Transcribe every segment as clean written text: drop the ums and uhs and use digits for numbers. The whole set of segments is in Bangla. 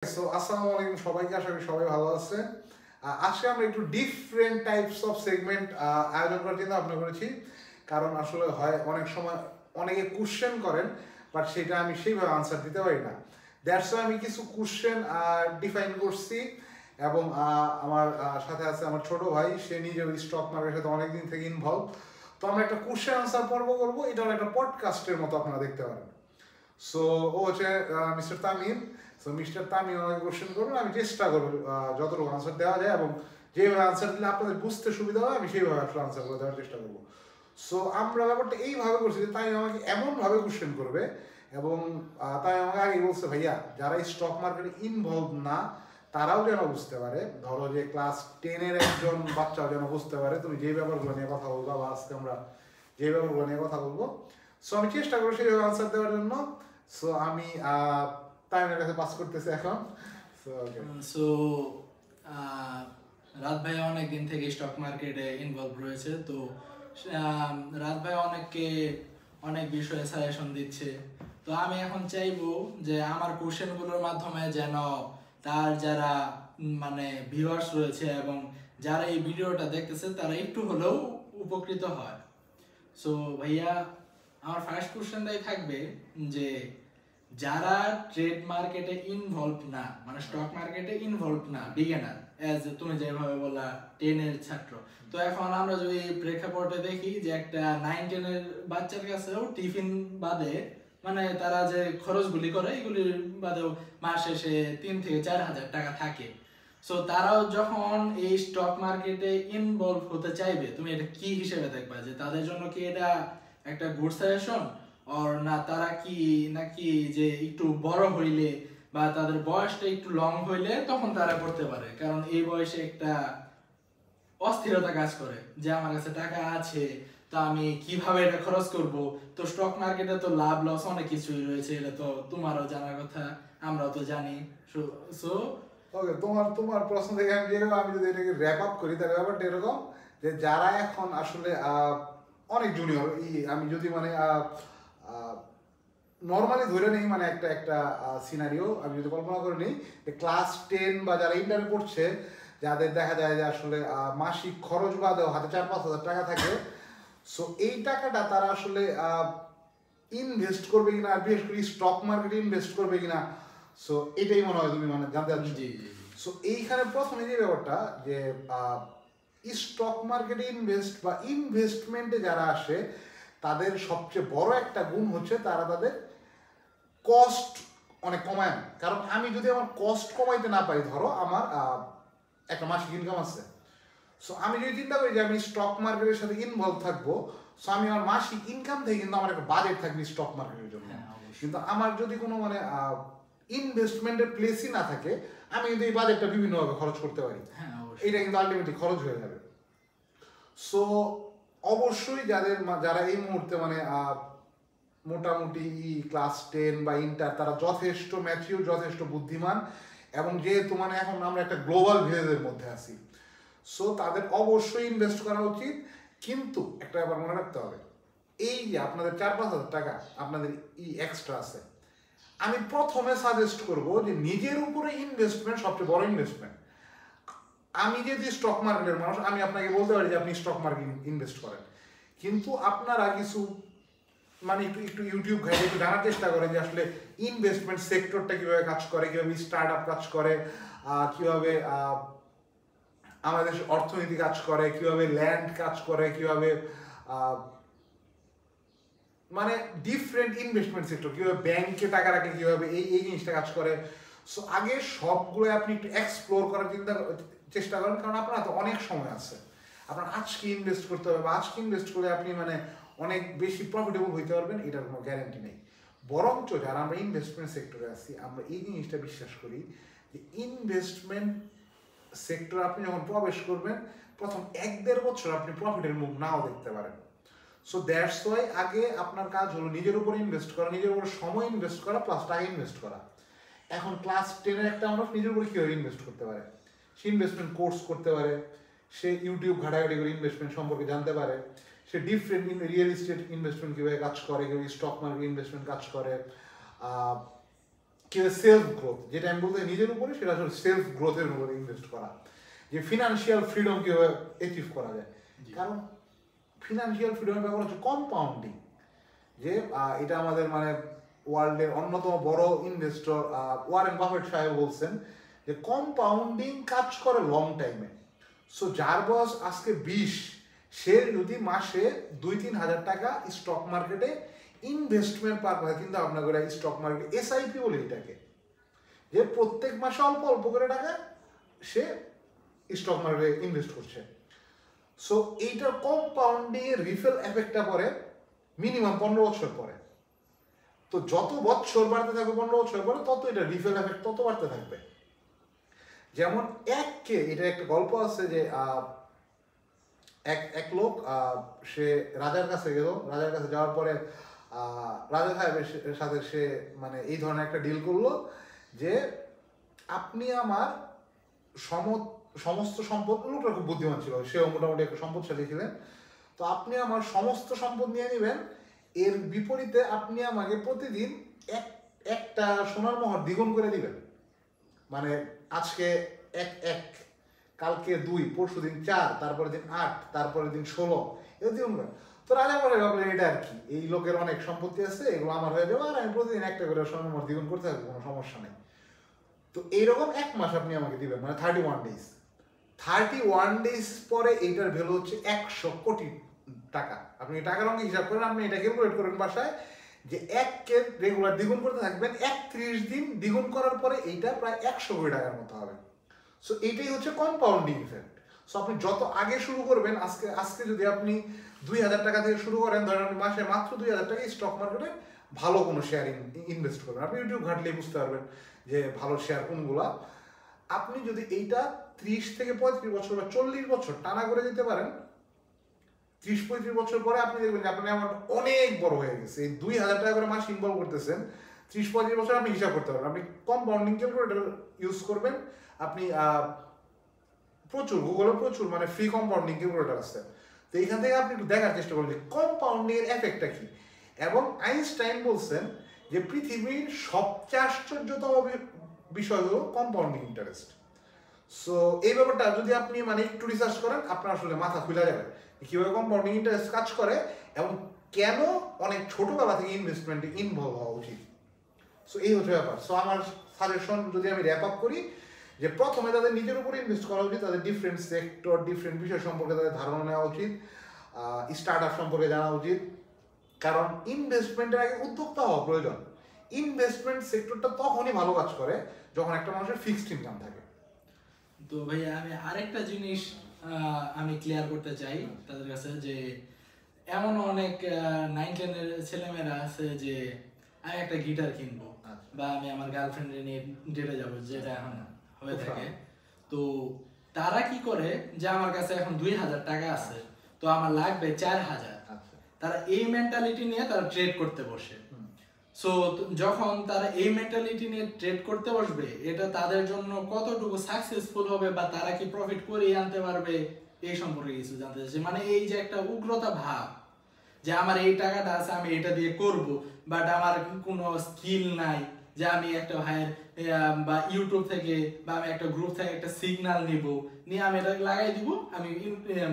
আসসালামু আলাইকুম সবাইকে, আশা করি সবাই ভালো আছেন। আজকে আমরা একটু ডিফারেন্ট টাইপস অফ সেগমেন্ট আয়োজন করার চিন্তা ভাবনা করেছি। কারণ আসলে হয় অনেক সময় অনেকে কোশ্চেন করেন, বাট সেটা আমি সেইভাবে আনসার দিতে পারি না। দ্যাটস ওয়াই আমি কিছু কোশ্চেন ডিফাইন করছি এবং আমার সাথে আছে আমার ছোট ভাই, সে নিজে স্টক মার্কেটের সাথে অনেকদিন থেকে ইনভলভ। তো আমরা একটা কোশ্চেন আনসার পর্ব করবো, এটা একটা পডকাস্টের মতো আপনারা দেখতে পারেন। সো ও হচ্ছে mister Tamim. So mister Tamim আমাকে কোশ্চেন করবেন, আমি চেষ্টা করবো যতটুকু আনসার দেওয়া যায়, এবং যেভাবে আনসার দিলে আপনাদের বুঝতে সুবিধা হয় আমি সেইভাবে আসলে আনসার করে দেওয়ার চেষ্টা করবো। সো আমরা ব্যাপারটা এইভাবে করছি যে তাই আমাকে এমনভাবে কোশ্চেন করবে, এবং তাই আমাকে আগে বলছে ভাইয়া যারা স্টক মার্কেটে ইনভলভ না তারাও যেন বুঝতে পারে, ধরো যে ক্লাস 10-এর একজন বাচ্চাও যেন বুঝতে পারে তুমি যে ব্যাপারগুলো নিয়ে কথা বলবো, বা আজকে আমরা যে ব্যাপারগুলো নিয়ে কথা বলবো। সো আমি চেষ্টা করি সেইভাবে আনসার দেওয়ার জন্য। সো আমি তাইমের কাছে পাস করতেছি এখন। সো রাত ভাই অনেক দিন থেকে স্টক মার্কেটে ইনভলভ রয়েছে, তো রাত ভাই অনেককে অনেক বিষয়ে সাজেশন দিচ্ছে। তো আমি এখন চাইবো যে আমার কোশ্চেনগুলোর মাধ্যমে যেন তার যারা মানে ভিউয়ার্স রয়েছে এবং যারা এই ভিডিওটা দেখতেছে তারা একটু হলেও উপকৃত হয়। সো ভাইয়া, আমার ফার্স্ট কোশ্চেনটাই থাকবে যে যারা ট্রেড মার্কেটে ইনভলভ না, মানে স্টক মার্কেটে ইনভলভ না, বিগিনার, এজ তুমি যেভাবে বললা 10-এর ছাত্র, তো এখন আমরা যদি প্রেক্ষাপটে দেখি যে একটা 9-10-এর বাচ্চার কাছেও টিফিন বাদে মানে তারা যে খরচগুলি করে এগুলির বাদেও মাস শেষে 3 থেকে 4 হাজার টাকা থাকে। সো তারাও যখন এই স্টক মার্কেটে ইনভলভ হতে চাইবে, তুমি এটা কি হিসেবে দেখবা যে তাদের জন্য কি এটা একটা গুড সাজেশন, আর না তারা কি নাকি যে একটু বড় হইলে বা তাদের বয়সটা একটু লং হইলে তখন তারা করতে পারে? কারণ এই বয়সে একটা অস্থিরতা কাজ করে যে আমার কাছে টাকা আছে, তো আমি কিভাবে এটা খরচ করব। তো স্টক মার্কেটে তো লাভ লস অনেক কিছুই রয়েছে, এটা তো তোমারও জানার কথা, আমরাও তো জানি। সো ওকে, তোমার তোমার প্রশ্ন থেকে আমি যদি এটাকে র্যাপ আপ করি, তাহলে ব্যাপারটা এরকম যে যারা এখন আসলে অনেক জুনিয়র, আমি যদি মানে নর্মালি ধরে নেই, মানে একটা একটা সিনারিও আমি যদি কল্পনা করে নিই, ক্লাস 10 বা যারা ইন্টারে পড়ছে, যাদের দেখা যায় যে আসলে মাসিক খরচ বাদেও হাতে 4-5 হাজার টাকা থাকে। সো এই টাকাটা তারা আসলে ইনভেস্ট করবে কিনা, আর বিশেষ করে স্টক মার্কেটে ইনভেস্ট করবে কিনা, সো এটাই মনে হয় তুমি মানে জানতে চাচ্ছ। সো এইখানে প্রথমে যে ব্যাপারটা যে স্টক মার্কেটে ইনভেস্ট বা ইনভেস্টমেন্টে যারা আসে তাদের সবচেয়ে বড় একটা গুণ হচ্ছে তারা তাদের কস্ট অনেক কমায় না। কারণ আমি যদি আমার কস্ট কমাইতে না পারি, ধরো আমার একটা মাসিক ইনকাম আছে, সো আমি যদি চিন্তা করি যে আমি স্টক মার্কেটের সাথে ইনভলভ থাকবো, সো আমি আমার মাসিক ইনকাম থেকে কিন্তু আমার একটা বাজেট থাকবে স্টক মার্কেটের জন্য। কিন্তু আমার যদি কোনো মানে ইনভেস্টমেন্টের প্লেসই না থাকে, আমি কিন্তু এই বাজেটটা বিভিন্নভাবে খরচ করতে পারি, এটা কিন্তু আলটিমেটলি খরচ হয়ে যাবে। সো অবশ্যই যারা এই মুহূর্তে মানে মোটামুটি ক্লাস 10 বা ইন্টার, তারা যথেষ্ট ম্যাচিউর, যথেষ্ট বুদ্ধিমান, এবং যেহেতু মানে এখন আমরা একটা গ্লোবাল ভিলেজের মধ্যে আছি, সো তাদের অবশ্যই ইনভেস্ট করা উচিত। কিন্তু একটা ব্যাপার মনে রাখতে হবে, এই যে আপনাদের 4-5 হাজার টাকা আপনাদের এক্সট্রা আছে, আমি প্রথমে সাজেস্ট করব যে নিজের উপরে ইনভেস্টমেন্ট সবচেয়ে বড় ইনভেস্টমেন্ট। আমি যেহেতু স্টক মার্কেটের মানুষ, আমি আপনাকে বলতে পারি যে আপনি স্টক মার্কেট ইনভেস্ট করেন, কিন্তু আপনারা কিছু মানে একটু একটু ইউটিউব ঘাটে একটু জানার চেষ্টা করেন যে আসলে ইনভেস্টমেন্ট সেক্টরটা কীভাবে কাজ করে, কীভাবে স্টার্ট আপ কাজ করে, কীভাবে আমাদের অর্থনীতি কাজ করে, কীভাবে ল্যান্ড কাজ করে, কীভাবে মানে ডিফারেন্ট ইনভেস্টমেন্ট সেক্টর, কীভাবে ব্যাংকে টাকা রাখে, কীভাবে এই এই জিনিসটা কাজ করে। সো আগে সবগুলো আপনি একটু এক্সপ্লোর করার চেষ্টা করেন, কারণ আপনার তো অনেক সময় আছে। আপনার আজকে ইনভেস্ট করতে হবে, বা আজকে ইনভেস্ট করলে আপনি মানে অনেক বেশি প্রফিটেবল হইতে পারবেন, এটার কোনো গ্যারেন্টি নেই। বরঞ্চ যারা আমরা ইনভেস্টমেন্ট সেক্টরে আছি, আমরা এই জিনিসটা বিশ্বাস করি যে ইনভেস্টমেন্ট সেক্টর আপনি যখন প্রবেশ করবেন, প্রথম 1-1.5 বছর আপনি প্রফিটের মুখ নাও দেখতে পারেন। সো দ্যাটস ওয়াই আগে আপনার কাজ হলো নিজের উপর ইনভেস্ট করা, নিজের উপর সময় ইনভেস্ট করা, প্লাস টাকা ইনভেস্ট করা। এখন ক্লাস 10-এর একটা মানুষ নিজের উপর কীভাবে ইনভেস্ট করতে পারে? সে ইনভেস্টমেন্ট কোর্স করতে পারে, সে ইউটিউব ঘাটাঘাটি করে ইনভেস্টমেন্ট সম্পর্কে জানতে পারে, সে ডিফারেন্ট রিয়েল এস্টেট ইনভেস্টমেন্ট কীভাবে কাজ করে, কীভাবে স্টক মার্কেট ইনভেস্টমেন্ট কাজ করে, কেউ সেলফ গ্রোথ, যেটা আমি বলতে নিজের উপরে, সেটা আসলে সেলফ গ্রোথের উপরে ইনভেস্ট করা, যে ফিনান্সিয়াল ফ্রিডম কীভাবে অ্যাচিভ করা যায়। কারণ ফিনান্সিয়াল ফ্রিডমের ব্যাপার হচ্ছে কম্পাউন্ডিং, যে এটা আমাদের মানে ওয়ার্ল্ডের অন্যতম বড় ইনভেস্টর ওয়ারেন বাফেট সাহেব বলছেন যে কম্পাউন্ডিং কাজ করে লং টাইমে। সো যার বয়স আজকে 20, সে যদি মাসে 2-3 হাজার টাকা স্টক মার্কেটে ইনভেস্টমেন্ট পারপাসে চিন্তা ভাবনা করে, স্টক মার্কেট এসআইপি বলে এটাকে, যে প্রত্যেক মাসে অল্প অল্প করে টাকা সে স্টক মার্কেটে ইনভেস্ট করছে। সো এইটার কম্পাউন্ডিং এর রিফেল এফেক্টটা পরে মিনিমাম 15 বছর পরে। তো যত বছর বাড়তে থাকবে 15 বছর পরে, তত এটা রিফেল এফেক্ট তত বাড়তে থাকবে। যেমন এটা একটা গল্প আছে যে এক লোক সে রাজার কাছে গেল, রাজার কাছে যাওয়ার পরে রাজা সাহেবের সাথে সে মানে এই ধরনের একটা ডিল করলো যে আপনি আমার সমস্ত সম্পদ, লোকটা খুব বুদ্ধিমান ছিল, সেও মোটামুটি একটা সম্পদশালী ছিলেন, তো আপনি আমার সমস্ত সম্পদ নিয়ে নেবেন, এর বিপরীতে আপনি আমাকে প্রতিদিন একটা সোনার মোহর দ্বিগুণ করে দিবেন। মানে আজকে 1, কালকে 2, পরশুদিন 4, তারপরের দিন 8, তারপরের দিন 16, এর দ্বিগুণ করে। তো রাজা বলে ভাবলেন এটা আর কি, এই লোকের অনেক সম্পত্তি আছে, এগুলো আমার হয়ে যাবে, আর আমি প্রতিদিন একটা করে সোনার মোহর দ্বিগুণ করতে থাকবো, কোনো সমস্যা নেই। তো এইরকম 1 মাস আপনি আমাকে দিবেন, মানে 31 ডেজ। 31 ডেজ পরে এইটার ভ্যালু হচ্ছে 100 কোটি টাকা। আপনি টাকার অঙ্ক হিসাব করেন, আপনি এটা ক্যালকুলেট করেন বাসায়, যে 1-কে রেগুলার দ্বিগুণ করতে থাকবেন, 31 দিন দ্বিগুণ করার পরে এইটা প্রায় 100 কোটি টাকার মতো হবে। সো এইটাই হচ্ছে কম্পাউন্ডিং ইফেক্ট। সো আপনি যত আগে শুরু করবেন, আজকে যদি আপনি 2000 টাকা থেকে শুরু করেন, ধরেন আপনি মাসে মাত্র 2000 টাকা স্টক মার্কেটে ভালো কোনো শেয়ার ইনভেস্ট করবেন, আপনি ইউটিউব ঘাটলেই বুঝতে পারবেন যে ভালো শেয়ার কোনগুলা। আপনি যদি এইটা 30 থেকে 35 বছর বা 40 বছর টানা করে দিতে পারেন, 30-35 বছর পরে আপনি দেখবেন যে আপনার অ্যামাউন্ট অনেক বড় হয়ে গেছে। এই 2000 টাকা করে মাস ইনভলভ করতেছেন, 30-35 বছর আপনি হিসাব করতে পারবেন। আপনি কম্পাউন্ডিং ক্যালকুলেটর ইউজ করবেন, আপনি গুগলে প্রচুর মানে ফ্রি কম্পাউন্ডিং ক্যালকুলেটর আছে, তো এইখান থেকে আপনি একটু দেখার চেষ্টা করবেন যে কম্পাউন্ডিং এর এফেক্টটা কি। এবং আইনস্টাইন বলছেন যে পৃথিবীর সবচেয়ে আশ্চর্যতম বিষয় হলো কম্পাউন্ডিং ইন্টারেস্ট। সো এই ব্যাপারটা যদি আপনি মানে একটু রিসার্চ করেন, আপনার আসলে মাথা খুলে যাবে কিভাবে কম্পাউন্ডিং ইন্টারেস্ট কাজ করে এবং কেন অনেক ছোটবেলা থেকে ইনভেস্টমেন্টে ইনভলভ হওয়া উচিত। সো এই হচ্ছে ব্যাপার। সো আমার সাজেশন যদি আমি র্যাপ আপ করি, যে প্রথমে তাদের নিজের উপরে ইনভেস্ট করা উচিত, তাদের ডিফারেন্ট সেক্টর, ডিফারেন্ট বিষয় সম্পর্কে তাদের ধারণা নেওয়া উচিত, স্টার্ট আপ সম্পর্কে জানা উচিত, কারণ ইনভেস্টমেন্টের আগে উদ্যোক্তা হওয়া প্রয়োজন। ইনভেস্টমেন্ট সেক্টরটা তখনই ভালো কাজ করে যখন একটা মানুষের ফিক্সড ইনকাম থাকে। তো ভাইয়া আমি আরেকটা জিনিস আমি ক্লিয়ার করতে চাই তাদের কাছে, যে এমন অনেক 9-10-এর ছেলেমেয়েরা আছে যে আমি একটা গিটার কিনবো বা আমি আমার গার্লফ্রেন্ড নিয়ে ডেটে যাবো, যেটা এখন হয়ে থাকে। তো তারা কি করে যে আমার কাছে এখন 2000 টাকা আছে, তো আমার লাগবে 4000, তারা এই মেন্টালিটি নিয়ে তারা ট্রেড করতে বসে। সো যখন তারা এই মেন্টালিটি নিয়ে ট্রেড করতে বসবে, এটা তাদের জন্য কতটুকু সাকসেসফুল হবে বা তারা কি প্রফিট করে আনতে পারবে, এই সম্পর্কে কিছু জানতে চাইছি। মানে এই যে একটা উগ্রতা ভাব যে আমার এই টাকাটা আছে, আমি এটা দিয়ে করব, বাট আমার কোনো স্কিল নাই যে আমি একটা ভাইয়ের বা ইউটিউব থেকে বা আমি একটা গ্রুপ থেকে একটা সিগন্যাল নিয়ে আমি এটা লাগাই দিব, আমি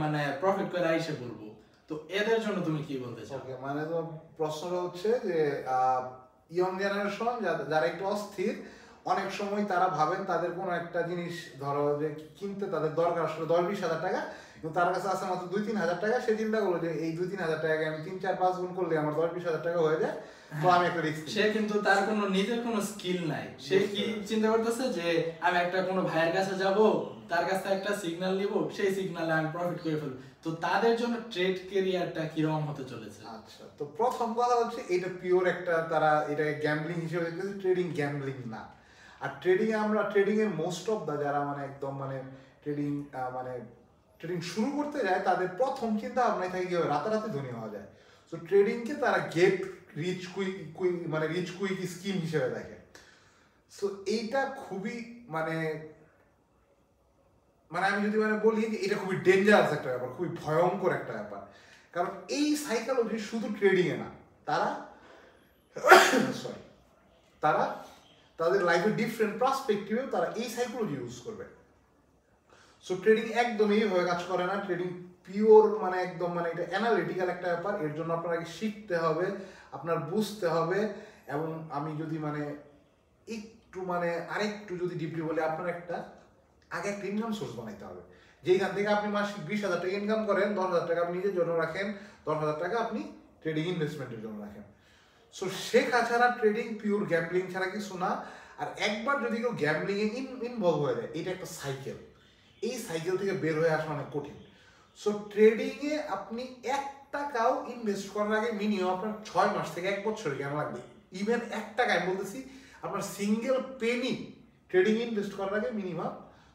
মানে প্রফিট করে আইসে করব। তো এদের জন্য তুমি কি বলতে চাও? ওকে, মানে তো প্রশ্নটা হচ্ছে যে ইয়ং জেনারেশন যারা একটু অস্থির, অনেক সময় তারা ভাবেন তাদের কোনো একটা জিনিস ধরো যে কিনতে তাদের দরকার আসলে 10-20 হাজার টাকা, কিন্তু তার কাছে আছে মাত্র 2-3 হাজার টাকা। সে চিন্তা করলো যে এই 2-3 হাজার টাকাকে আমি 3-4-5 গুণ করলে আমার 10-20 হাজার টাকা হয়ে যায়, তো আমি একটা রিস্ক। সে কিন্তু তার কোনো নিজের কোনো স্কিল নাই, সে কি চিন্তা করতেছে যে আমি একটা কোনো ভাইয়ের কাছে যাব, তার কাছে একটা সিগন্যাল নিব, সেই সিগন্যালে আমি প্রফিট করে ফেলবো। তো তাদের জন্য ট্রেড ক্যারিয়ারটা কিরকম হতে চলেছে? আচ্ছা, তো প্রথম কথা হচ্ছে এটা পিওর একটা, তারা এটাকে গ্যাম্বলিং হিসেবে দেখতেছে, ট্রেডিং গ্যাম্বলিং না। আর ট্রেডিং এর মোস্ট অফ দা যারা মানে একদম মানে ট্রেডিং শুরু করতে যায়, তাদের প্রথম চিন্তা ভাবনায় থাকে কিভাবে রাতারাতি ধনী হওয়া যায়। সো ট্রেডিংকে তারা গেট রিচ কুইক স্কিম হিসেবে দেখে। সো এইটা খুবই মানে আমি যদি বলি যে এটা খুবই ডেঞ্জারাস একটা ব্যাপার, খুবই ভয়ঙ্কর একটা ব্যাপার। কারণ এই সাইকোলজি শুধু ট্রেডিংয়ে না, তারা তাদের লাইফের ডিফারেন্ট পার্সপেক্টিভেও তারা এই সাইকোলজি ইউজ করবে। সো ট্রেডিং একদম এইভাবে কাজ করে না। ট্রেডিং পিওর মানে একদম মানে এটা অ্যানালিটিক্যাল একটা ব্যাপার। এর জন্য আপনাকে শিখতে হবে, আপনার বুঝতে হবে। এবং আমি যদি মানে একটু মানে আরেকটু যদি ডিপলি বলি, আপনার আগে একটা ইনকাম সোর্স বানাইতে হবে, যেখান থেকে আপনি মাসিক 20,000 টাকা ইনকাম করেন, 10,000 টাকা আপনি নিজের জন্য রাখেন, 10,000 টাকা আপনি ট্রেডিং ইনভেস্টমেন্টের জন্য রাখেন। সো শেখা ছাড়া ট্রেডিং পিওর গ্যাম্বলিং ছাড়া কিছু না। আর একবার যদি কেউ গ্যাম্বলিং এ ইনভলভ হয়ে যায়, এটা একটা সাইকেল। এই সাইকেল থেকে বের হয়ে আসা অনেক কঠিন। সো ট্রেডিং এ আপনি 1 টাকাও ইনভেস্ট করার আগে মিনিমাম আপনার 6 মাস থেকে 1 বছর জ্ঞান লাগবে। ইভেন 1 টাকা আমি বলতেছি, আপনার সিঙ্গেল পেনি ট্রেডিং ইনভেস্ট করার আগে মিনিমাম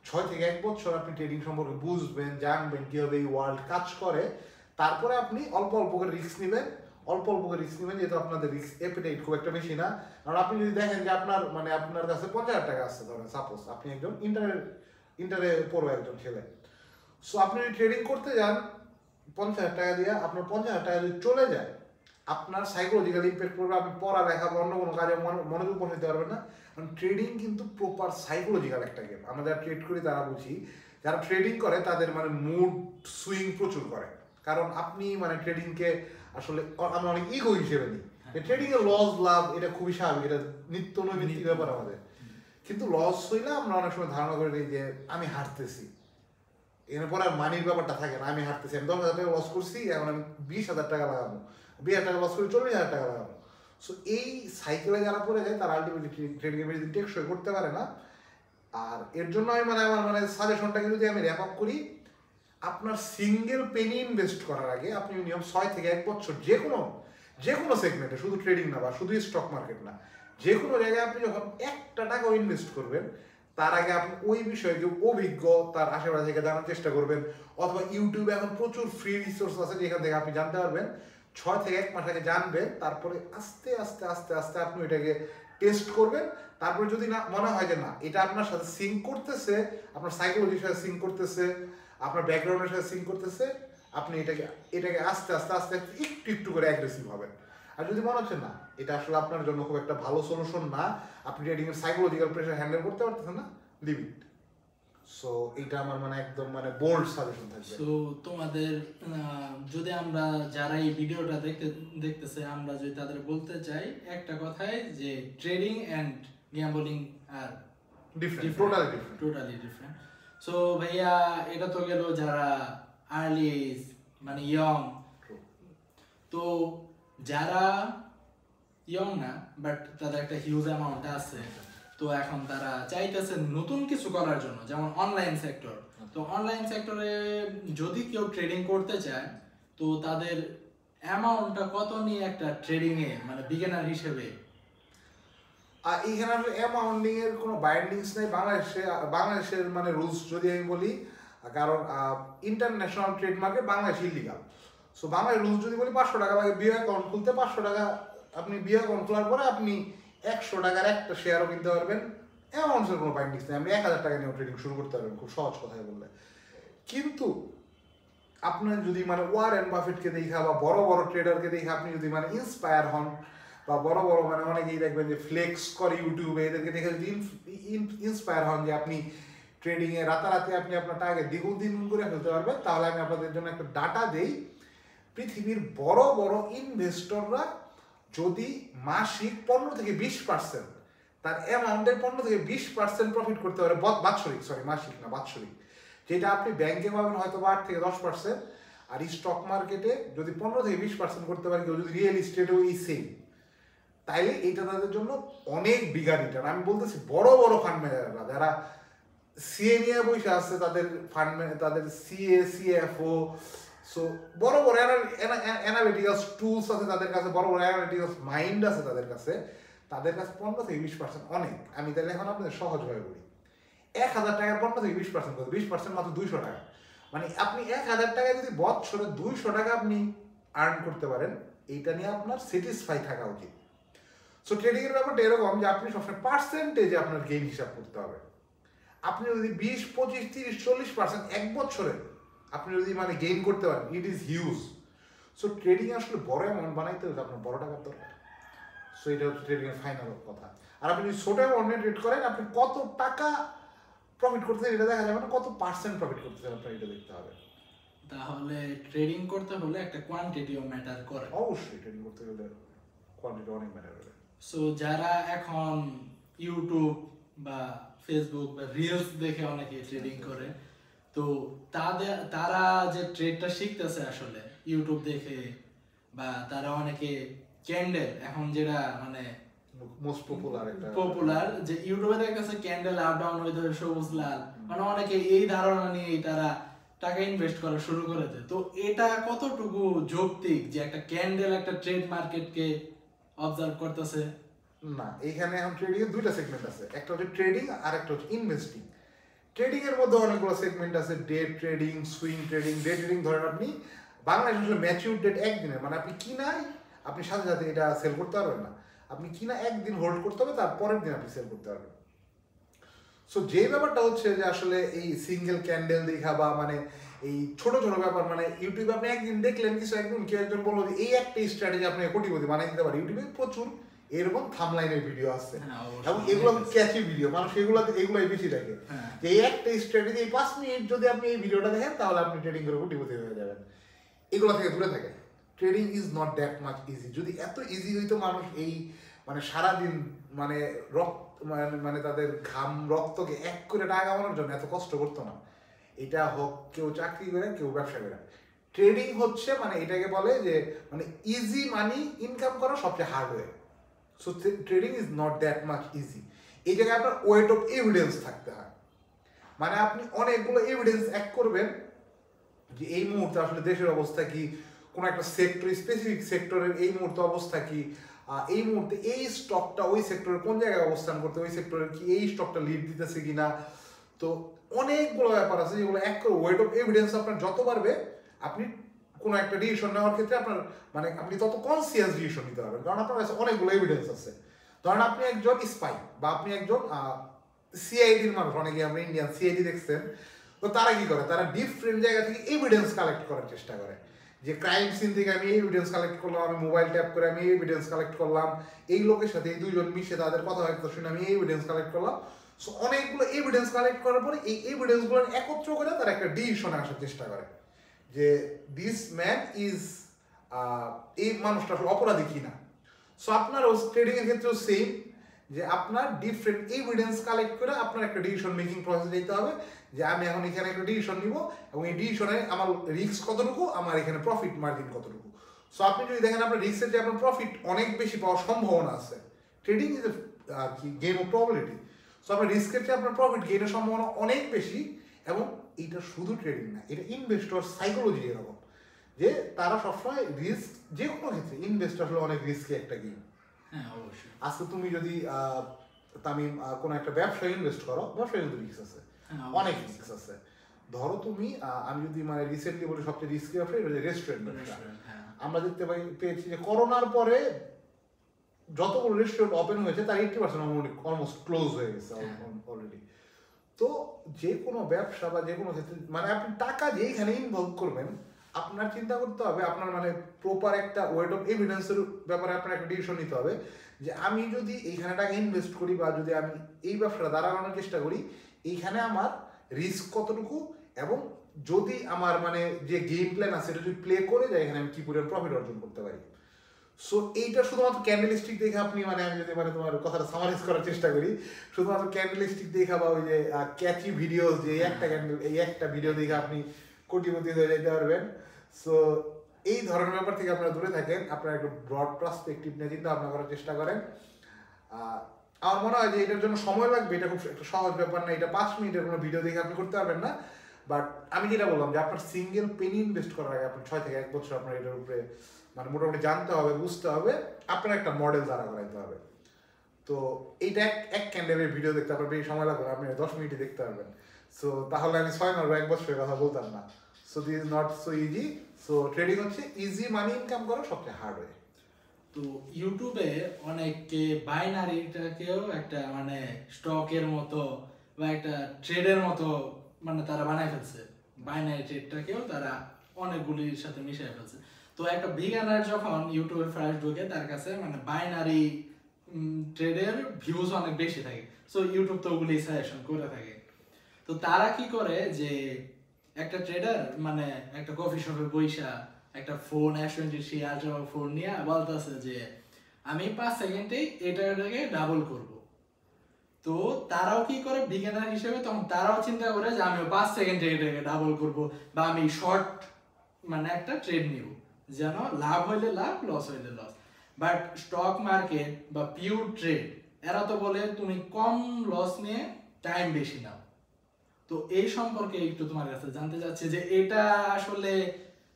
6 থেকে 1 বছর আপনি ট্রেডিং সম্পর্কে বুঝবেন, জানবেন কিভাবে এই ওয়ার্ল্ড কাজ করে। তারপরে আপনি অল্প অল্প করে রিস্ক নেবেন, যেহেতু আপনাদের রিস্ক অ্যাপিটাইট খুব একটা বেশি না। কারণ আপনি যদি দেখেন যে আপনার কাছে 50,000 টাকা আছে, ধরেন সাপোজ আপনি একজন ইন্টারে পড়ো একজন ছেলে। সো আপনি যদি ট্রেডিং করতে যান 50,000 টাকা দিয়ে, আপনার 50,000 টাকা যদি চলে যায়, আপনার সাইকোলজিক্যাল ইম্প্যাক্ট পড়বে। আপনি পড়ালেখা বা অন্য কোনো কাজে মনোযোগ বসাতে পারবেন না। কারণ ট্রেডিং কিন্তু প্রপার সাইকোলজিক্যাল একটা গেম। আমরা যারা ট্রেড করি তারা বুঝি, যারা ট্রেডিং করে তাদের মানে মুড সুইং প্রচুর করে। কারণ আপনি মানে ট্রেডিংকে আসলে আমরা অনেক ইগো হিসেবে নিই। ট্রেডিং এর লস লাভ এটা খুবই স্বাভাবিক, এটা নিত্য নৈমিত্তিক ব্যাপার আমাদের। কিন্তু লস হইলে আমরা অনেক সময় ধারণা করে নিই যে আমি হারতেছি, এরপর আর মানির ব্যাপারটা থাকে না। আমি হারতেছি, আমি 10,000 টাকা লস করছি, এখন আমি 20,000 টাকা লাগাবো, 20,000 টাকা লস করে 40,000 টাকা লাগাবো। সো এই সাইকেলে যারা পড়ে যায় তারা আলটিমেটলি ট্রেডিং এ টেকসই করতে পারে না। আর এর জন্য আমি মানে আমার মানে সাজেশনটাকে যদি আমি র্যাপ আপ করি, আপনার সিঙ্গেল পেনি ইনভেস্ট করার আগে আপনি মিনিমাম 6 থেকে 1 বছর যে কোনো সেগমেন্টে, শুধু ট্রেডিং না বা শুধু স্টক মার্কেট না, যে কোনো জায়গায় আপনি যখন 1 টাকাও ইনভেস্ট করবেন, তার আগে আপনি ওই বিষয়ে কেউ অভিজ্ঞ তার আশেপাশে থেকে জানার চেষ্টা করবেন। অথবা ইউটিউবে এখন প্রচুর ফ্রি রিসোর্স আছে যেখান থেকে আপনি জানতে পারবেন। 6 থেকে 1 মাস আগে জানবেন, তারপরে আস্তে আস্তে আস্তে আস্তে আপনি এটাকে টেস্ট করবেন। তারপরে যদি না মনে হয় যে না এটা আপনার সাথে সিঙ্ক করতেছে, আপনার সাইকোলজির সাথে সিঙ্ক করতেছে, আপনার ব্যাকগ্রাউন্ডের সাথে সিঙ্ক করতেছে, আপনি এটাকে আস্তে আস্তে আস্তে একটু একটু করে অ্যাগ্রেসিভ হবেন। আর যদি মনে হচ্ছে না এটা আসলে আপনার জন্য খুব একটা ভালো সলিউশন না, আপনি ট্রেডিং এর সাইকোলজিক্যাল প্রেশার হ্যান্ডেল করতে পারতেছেন না, লিভ ইট। সো এটা আমার মানে একদম মানে বোল্ড সাজেশন থাকবে। সো তোমাদের যদি আমরা যারা এই ভিডিওটা দেখতেছে, আমরা যদি তাদের বলতে চাই একটা কথাই যে ট্রেডিং এন্ড গ্যাম্বলিং আর ডিফারেন্ট, টোটালি ডিফারেন্ট। সো ভাইয়া এটা তো গেল যারা আর্লি এজ মানে ইয়ং। তো যারা ইয়ং না বাট তাদের একটা হিউজ অ্যামাউন্ট আছে, তো এখন তারা চাইতেছে নতুন কিছু করার জন্য, যেমন অনলাইন সেক্টর। তো অনলাইন সেক্টরে যদি কেউ ট্রেডিং করতে চায়, তো তাদের অ্যামাউন্টটা কত নিয়ে একটা ট্রেডিং এ মানে বিগিনার হিসেবে? আর এইখানে আসলে অ্যামাউন্টিং এর কোনো বাইন্ডিংস নেই বাংলাদেশের মানে রুলস যদি আমি বলি, কারণ ইন্টারন্যাশনাল ট্রেড মার্কেট বাংলাদেশে ইলিগাল। সো বাংলাদেশ রুলস যদি বলি 500 টাকা লাগে বিও অ্যাকাউন্ট খুলতে। 500 টাকা আপনি বিও অ্যাকাউন্ট খোলার পরে আপনি 100 টাকার একটা শেয়ারও কিনতে পারবেন। অ্যামাউন্টসের কোনো বাইন্ডিংস নেই, আপনি 1,000 টাকা নিয়েও ট্রেডিং শুরু করতে পারবেন, খুব সহজ কথায় বললে। কিন্তু আপনার যদি মানে ওয়ারেন বাফেটকে দেখা বা বড় বড় ট্রেডারকে দেখে আপনি যদি মানে ইন্সপায়ার হন, বা বড় বড় মানে অনেকেই দেখবেন যে ফ্লেক্স করে ইউটিউবে, এদেরকে দেখে যদি ইন্সপায়ার হন যে আপনি ট্রেডিংয়ে রাতারাতি আপনি আপনার টাকাকে দ্বিগুণ করে ফেলতে পারবেন, তাহলে আমি আপনাদের জন্য একটা ডাটা দেই। পৃথিবীর বড় বড় ইনভেস্টররা যদি মাসিক 15 থেকে 20% তার অ্যামাউন্টের 15 থেকে 20% প্রফিট করতে পারে মাসিক না বাৎসরিক, যেটা আপনি ব্যাংকে পাবেন হয়তো 8 থেকে 10%, আর স্টক মার্কেটে যদি 15 থেকে 20% করতে পারে কেউ, যদি রিয়েল এস্টেটেও এই সেম, তাইলে এইটা তাদের জন্য অনেক বিঘা রিটার্ন। আমি বলতেছি বড় বড় ফান্ড ম্যানেজাররা যারা সিএ নিয়ে বসে আছে, তাদের সিএফও, সো বড় বড় অ্যানালিটিক্যাল টুলস আছে তাদের কাছে, বড় বড় অ্যানালিটিক্যাল মাইন্ড আছে তাদের কাছে 15 থেকে 20% অনেক। আমি তাহলে এখন আপনাদের সহজভাবে বলি, 1,000 টাকার 15 থেকে 20% কত? 20% মাত্র 200 টাকা। মানে আপনি 1,000 টাকায় যদি বছরে 200 টাকা আপনি আর্ন করতে পারেন, এইটা নিয়ে আপনার স্যাটিসফাই থাকা উচিত। সো ট্রেডিং এর ব্যাপারটা এরকম যে আপনি সবসময় পার্সেন্টেজে আপনার গেইন হিসাব করতে হবে। আপনি যদি 20, 25, 30, 40% এক বছরে আপনি যদি মানে গেইন করতে পারেন, it is huge. So trading আসলে বড় অ্যামাউন্ট বানাইতে হলে আপনার বড় টাকার দরকার। সো এটা হচ্ছে ট্রেডিং এর ফাইনাল কথা। আর আপনি যদি ছোট অ্যামাউন্টে ট্রেড করেন আপনি কত টাকা প্রফিট করতেছেন এটা দেখা যাবে না, কত পার্সেন্ট প্রফিট করতেছেন আপনার এটা দেখতে হবে। তাহলে ট্রেডিং করতে হলে একটা কোয়ান্টিটিও ম্যাটার করে। অবশ্যই ট্রেডিং করতে গেলে কোয়ান্টিটি অনেক ম্যাটার করে। সো যারা এখন ইউটিউব বা ফেসবুক বা রিলস দেখে অনেকে ট্রেডিং করে, তো তারা যে ট্রেডটা শিখতেছে আসলে ইউটিউব দেখে, বা তারা অনেকে ক্যান্ডেল এখন যেটা মানে মোস্ট পপুলার যে ইউটিউবে দেখতেছে ক্যান্ডেল আপ ডাউন হইতে সবুজ লাল, মানে অনেকে এই ধারণা নিয়ে তারা টাকা ইনভেস্ট করা শুরু করেছে। তো এটা কতটুকু যৌক্তিক যে একটা ক্যান্ডেল একটা ট্রেড মার্কেটকে অবজার্ভ করতেছে? না, এখানে এখন ট্রেডিং এর দুইটা সেগমেন্ট আছে, একটা হচ্ছে ট্রেডিং আর একটা হচ্ছে ইনভেস্টিং। ট্রেডিং এর মধ্যে অনেকগুলো সেগমেন্ট আছে, day trading, swing trading. Day trading ধরেন আপনি বাংলাদেশ আসলে ম্যাচিউর ডেট একদিনের, মানে আপনি কিনাই আপনি সাথে সাথে এটা সেল করতে পারবেন না, আপনি কিনা একদিন হোল্ড করতে হবে, তারপরের দিন আপনি সেল করতে পারবেন। সো যে ব্যাপারটা হচ্ছে যে আসলে এই সিঙ্গেল ক্যান্ডেল দেখা বা মানে এই ছোট ছোট ব্যাপার, মানে ইউটিউবে আপনি একদিন দেখলেন কিছু, একদিন কেউ একজন বললো যে এই একটা স্ট্র্যাটেজি আপনি কোটিপতি বানিয়ে দিতে পারেন। ইউটিউবে প্রচুর এরকম থামলাইনের ভিডিও আছে এবং এগুলো ক্যাচি ভিডিও, মানুষ এগুলোই বেশি দেখে। যে এই একটা স্ট্র্যাটেজি এই 5 মিনিট যদি আপনি এই ভিডিওটা দেখেন তাহলে আপনি ট্রেডিং করে কোটিপতি হয়ে যাবেন। এগুলো থেকে দূরে থাকে। Trading is not that much easy. যদি এত ইজি হইতো মানুষ এই মানে সারাদিন মানে মানে তাদের ঘাম রক্তকে এক করে টাকা কামানোর জন্য এত কষ্ট করতো না। এটা হোক কেউ চাকরি করে কেউ ব্যবসা করে, ট্রেডিং হচ্ছে মানে এটাকে বলে যে মানে ইজি মানি ইনকাম করা সবচেয়ে hard way. So trading is not that much easy. এই জায়গায় আপনার ওয়েট অফ এভিডেন্স থাকতে হয়, মানে আপনি অনেকগুলো এভিডেন্স এক করবেন যে এই মুহূর্তে আসলে দেশের অবস্থা কি, কোনো একটা সেক্টর স্পেসিফিক সেক্টরের এই মুহূর্তে অবস্থা কি, এই মুহূর্তে এই স্টকটা ওই সেক্টরের কোন জায়গায় অবস্থান করতে, ওই সেক্টরের কি এই স্টকটা লিড দিতেছে কিনা। তো অনেকগুলো ব্যাপার আছে যেগুলো এক করে ওয়েট অফ এভিডেন্স আপনার যত বাড়বে আপনি কোনো একটা ডিসিশন নেওয়ার ক্ষেত্রে আপনার মানে আপনি তত কনসিয়াস ডিসিশন নিতে পারবেন, কারণ আপনার কাছে অনেকগুলো এভিডেন্স আছে। ধরেন আপনি একজন স্পাই বা আপনি একজন সিআইডির মানুষ, অনেকে আমরা ইন্ডিয়ান সিআইডি দেখছেন, তো তারা কি করে, তারা ডিফারেন্ট জায়গা থেকে এভিডেন্স কালেক্ট করার চেষ্টা করে। যে ক্রাইম সিন থেকে আমি এভিডেন্স কালেক্ট করলাম, আমি মোবাইল ট্যাপ করে আমি এভিডেন্স কালেক্ট করলাম, এই লোকের সাথে এই দুইজন মিশে তাদের কথাবার্তা শুনে আমি এভিডেন্স কালেক্ট করলাম। সো অনেকগুলো এভিডেন্স কালেক্ট করার পরে এই এভিডেন্সগুলো একত্র করে তারা একটা ডিসিশনে আসার চেষ্টা করে যে দিস ম্যান ইজ এই মানুষটা আসলে অপরাধী কিনা। সো আপনার ট্রেডিং এর ক্ষেত্রেও সেম, যে আপনার ডিফারেন্ট এভিডেন্স কালেক্ট করে আপনার একটা ডিসিশন মেকিং প্রসেস যেতে হবে যে আমি এখন এখানে একটা ডিসিশন নিব এবং এই ডিসিশনে আমার রিস্ক কতটুকু, আমার এখানে প্রফিট মার্জিন কতটুকু। সো আপনি যদি দেখেন আপনার রিস্কের যে আপনার প্রফিট অনেক বেশি পাওয়ার সম্ভাবনা আছে, trading is a game of probability. So আপনার রিস্কের চেয়ে আপনার প্রফিট গেইনের সম্ভাবনা অনেক বেশি, এবং এটা শুধু ট্রেডিং না, এটা ইনভেস্টর সাইকোলজি এরকম যে তারা সবসময় রিস্ক যে কোনো ক্ষেত্রে ইনভেস্ট আসলে অনেক রিস্কি একটা গেম। হ্যাঁ অবশ্যই। আজকে তুমি যদি তামিম কোনো একটা ব্যবসায় ইনভেস্ট করো, ব্যবসায় কিন্তু রিস্ক আছে, অনেক রিস্ক আছে। ধরো তুমি আমি যদি মানে রিসেন্টলি বলি সবচেয়ে রিস্কি ব্যবসা এটা রেস্টুরেন্ট ব্যবসা। আমরা দেখতে পেয়েছি যে করোনার পরে যতগুলো রেস্টুরেন্ট ওপেন হয়েছে তার 80% অলমোস্ট ক্লোজ হয়ে গেছে অলরেডি। তো যে কোনো ব্যবসা বা যে কোনো ক্ষেত্রে মানে আপনি টাকা যেইখানে ইনভলভ করবেন আপনার চিন্তা করতে হবে, আপনার মানে প্রপার একটা ওয়েট অফ এভিডেন্সের ব্যাপারে আপনার একটা ডিসিশন নিতে হবে যে আমি যদি এইখানে টাকা ইনভেস্ট করি বা যদি আমি এই ব্যবসাটা দাঁড়ানোর চেষ্টা করি, এইখানে আমার রিস্ক কতটুকু, এবং যদি আমার মানে যে গেম প্ল্যান আছে সেটা যদি প্লে করে যায় এখানে আমি কি পরিমাণ প্রফিট অর্জন করতে পারি। সো এইটা শুধুমাত্র ক্যান্ডেলস্টিক দেখে আপনি মানে আমি যদি মানে তোমার কথাটা সামারাইজ করার চেষ্টা করি, শুধুমাত্র ক্যান্ডেলস্টিক দেখা বা ওই যে ক্যাচি ভিডিও যে এই একটা ভিডিও দেখে আপনি কোটিপতি হয়ে যেতে পারবেন। সো এই ধরনের ব্যাপার থেকে আপনারা দূরে থাকেন, আপনারা একটু ব্রড পার্সপেক্টিভ নিয়ে চিন্তা ভাবনা করার চেষ্টা করেন। আমার মনে হয় যে এটার জন্য সময় লাগবে, এটা খুব একটা সহজ ব্যাপার না, এটা 5 মিনিটের কোনো ভিডিও দেখে আপনি করতে পারবেন না। বাট আমি যেটা বললাম যে আপনার সিঙ্গেল পেনি ইনভেস্ট করার আগে আপনার 6 থেকে 1 বছর আপনার এটার উপরে মানে মোটামুটি জানতে হবে, বুঝতে হবে, আপনার একটা মডেল দাঁড়া করাইতে হবে। তো এইটা এক ক্যান্ডেলের ভিডিও দেখতে আপনার বেশি সময় লাগবে, আপনি 10 মিনিটে দেখতে পারবেন। সো তাহলে আমি 6 মাস বা 1 বছরের কথা বলতাম না। So this is not so easy. So trading হচ্ছে ইজি মানি ইনকাম করা সবচেয়ে হার্ড ওয়ে। তো ইউটিউবে অনেকে বাইনারিটাকেও একটা মানে স্টকের মতো বা একটা ট্রেডের মতো মানে তারা বানায় ফেলছে, বাইনারি ট্রেডটাকেও তারা অনেকগুলির সাথে মিশিয়ে ফেলছে। তো একটা বিগিনার যখন ইউটিউবে ফার্স্ট ঢুকে তার কাছে মানে বাইনারি ট্রেডের ভিউজ অনেক বেশি থাকে, সো ইউটিউব তো ওগুলি সাজেশন করে থাকে। তো তারা কি করে যে একটা ট্রেডার মানে একটা কফি শপে বইসা একটা ফোন S23 আলট্রা ফোন নিয়ে বলতেছে যে আমি 5 সেকেন্ডে এটাকে ডাবল করব। তো তারাও কি করে বিগিনার হিসেবে, তখন তারাও চিন্তা করে যে আমি 5 সেকেন্ডে এটাকে ডাবল করব, বা আমি শর্ট মানে একটা ট্রেড নিব, যেন লাভ হইলে লাভ, লস হইলে লস। বাট স্টক মার্কেট বা পিওর ট্রেড এরা তো বলে তুমি কম লস নিয়ে টাইম বেশি নাও। তো এই সম্পর্কে একটু তোমার কাছে জানতে চাচ্ছি যে এটা আসলে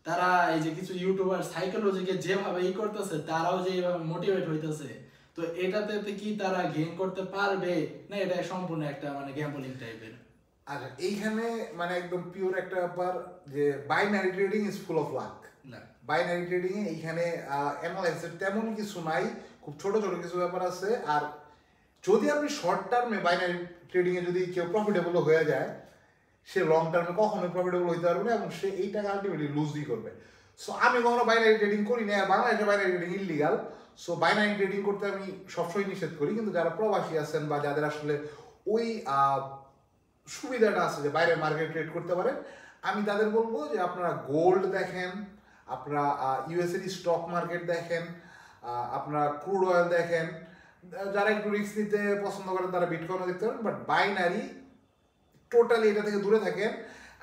তারা এই যে কিছু ইউটিউবার সাইকোলজিকে যেভাবে করতেছে, তারাও যে এইভাবে মোটিভেট হইতেছে, তো এটাতে কি তারা গেইন করতে পারবে, না এটা সম্পূর্ণ একটা মানে গ্যাম্বলিং টাইপের? আচ্ছা, এইখানে মানে একদম পিওর একটা ব্যাপার যে binary trading is full of luck. Binary trading এ এইখানে অ্যানালাইসিস তেমন কিছু নাই, খুব ছোট ছোট কিছু ব্যাপার আছে। আর যদি আপনি শর্ট টার্মে বাইনারি ট্রেডিং এ যদি কেউ প্রফিটেবল হয়ে যায়, সে লং টার্মে কখনোই প্রফিটেবল হইতে পারবে না এবং সে এই টাকা আলটিমেটলি লুজই করবে। সো আমি কখনো বাইনারি ট্রেডিং করি না, আর বাংলাদেশে binary trading illegal. So binary trading করতে আমি সবসময় নিষেধ করি। কিন্তু যারা প্রবাসী আছেন বা যাদের আসলে ওই সুবিধাটা আছে যে বাইরে মার্কেট ট্রেড করতে পারেন, আমি তাদের বলবো যে আপনারা গোল্ড দেখেন, আপনারা ইউএসএর স্টক মার্কেট দেখেন, আপনারা ক্রুড অয়েল দেখেন। যারা একটু রিস্ক নিতে পছন্দ করেন তারা বিটকয়েনও দেখতে পারেন, বাট বাইনারি টোটালি এটা থেকে দূরে থাকেন।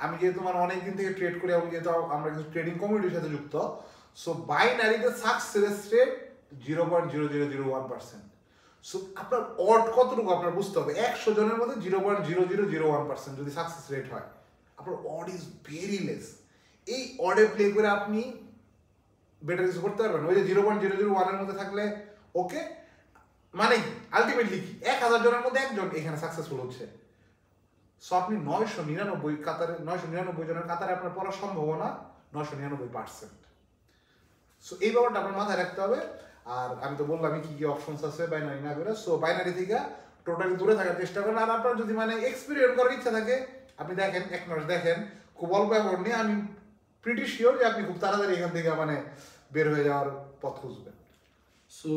আমি যেহেতু মানে অনেকদিন থেকে ট্রেড করি এবং যেহেতু আমরা কিছু ট্রেডিং কমিউনিটির সাথে যুক্ত, সো বাইনারিতে সাকসেস রেট 0.0001%। সো আপনার অড কতটুকু আপনার বুঝতে হবে, 100 জনের মধ্যে 0.0001% যদি সাকসেস রেট হয়, আপনার অড ইজ ভেরি লেস। এই অডে প্লে করে আপনি বেটার কিছু করতে পারবেন। ওই যে 0.001-এর মধ্যে থাকলে ওকে, মানে আলটিমেটলি কি 1000 জনের মধ্যে একজন এখানে সাকসেসফুল হচ্ছে। সো আপনি 999 জনের কাতারে আপনার পড়ার সম্ভাবনা 999%। সো এই ব্যাপারটা আপনার মাথায় রাখতে হবে। আর আমি তো বললাম কি কি অপশনস আছে বাইনারি না করে। সো বাইনারি থেকে টোটালি দূরে থাকার চেষ্টা করেন। আর আপনার যদি মানে এক্সপেরিমেন্ট করার ইচ্ছা থাকে, আপনি দেখেন 1 মাস দেখেন, খুব অল্প অ্যামাউন্ট নিয়ে আমি প্রিটি শিওর যে আপনি খুব তাড়াতাড়ি এখান থেকে মানে বের হয়ে যাওয়ার পথ খুঁজবেন। সো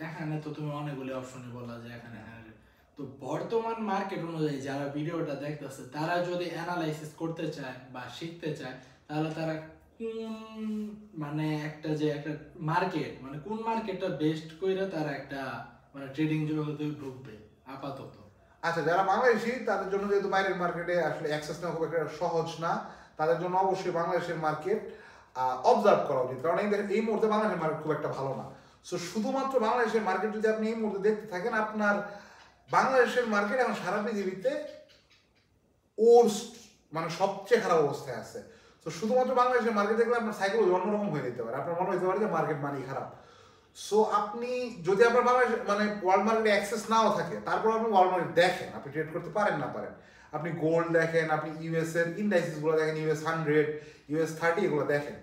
এখানে তো তুমি অনেকগুলো অপশনই বলা যায় এখানে। তো বর্তমান মার্কেট অনুযায়ী যারা ভিডিওটা দেখতেছে, তারা যদি অ্যানালাইসিস করতে চায় বা শিখতে চায়, তাহলে তারা কোন মানে একটা যে একটা মার্কেট মানে কোন মার্কেটটা বেস্ট কইরা তারা একটা মানে ট্রেডিং জগতে ঢুকবে আপাতত? আচ্ছা, যারা বাংলাদেশি তাদের জন্য যেহেতু বাইরের মার্কেটে আসলে অ্যাক্সেস নেওয়া খুব একটা সহজ না, তাদের জন্য অবশ্যই বাংলাদেশের মার্কেট অবজার্ভ করা উচিত। কারণ এই মুহূর্তে বাংলাদেশের মার্কেট খুব একটা ভালো না। সো শুধুমাত্র বাংলাদেশের মার্কেট যদি আপনি এই মুহূর্তে দেখতে থাকেন, আপনার বাংলাদেশের মার্কেট এখন সারা পৃথিবীতে ওর্স্ট মানে সবচেয়ে খারাপ অবস্থায় আছে। তো শুধুমাত্র বাংলাদেশের মার্কেট দেখলে আপনার সাইকোলজি অন্যরকম হয়ে যেতে পারে, আপনার মনে হতে পারে যে মার্কেট মানেই খারাপ। সো আপনি যদি আপনার বাংলাদেশ মানে ওয়ার্ল্ড মার্কেটে অ্যাক্সেস নাও থাকে, তারপর আপনি ওয়ার্ল্ড মার্কেট দেখেন, আপনি ট্রেড করতে পারেন না পারেন, আপনি গোল্ড দেখেন, আপনি ইউএস এর ইন্ডাইসিসগুলো দেখেন, US 100, US 30 এগুলো দেখেন,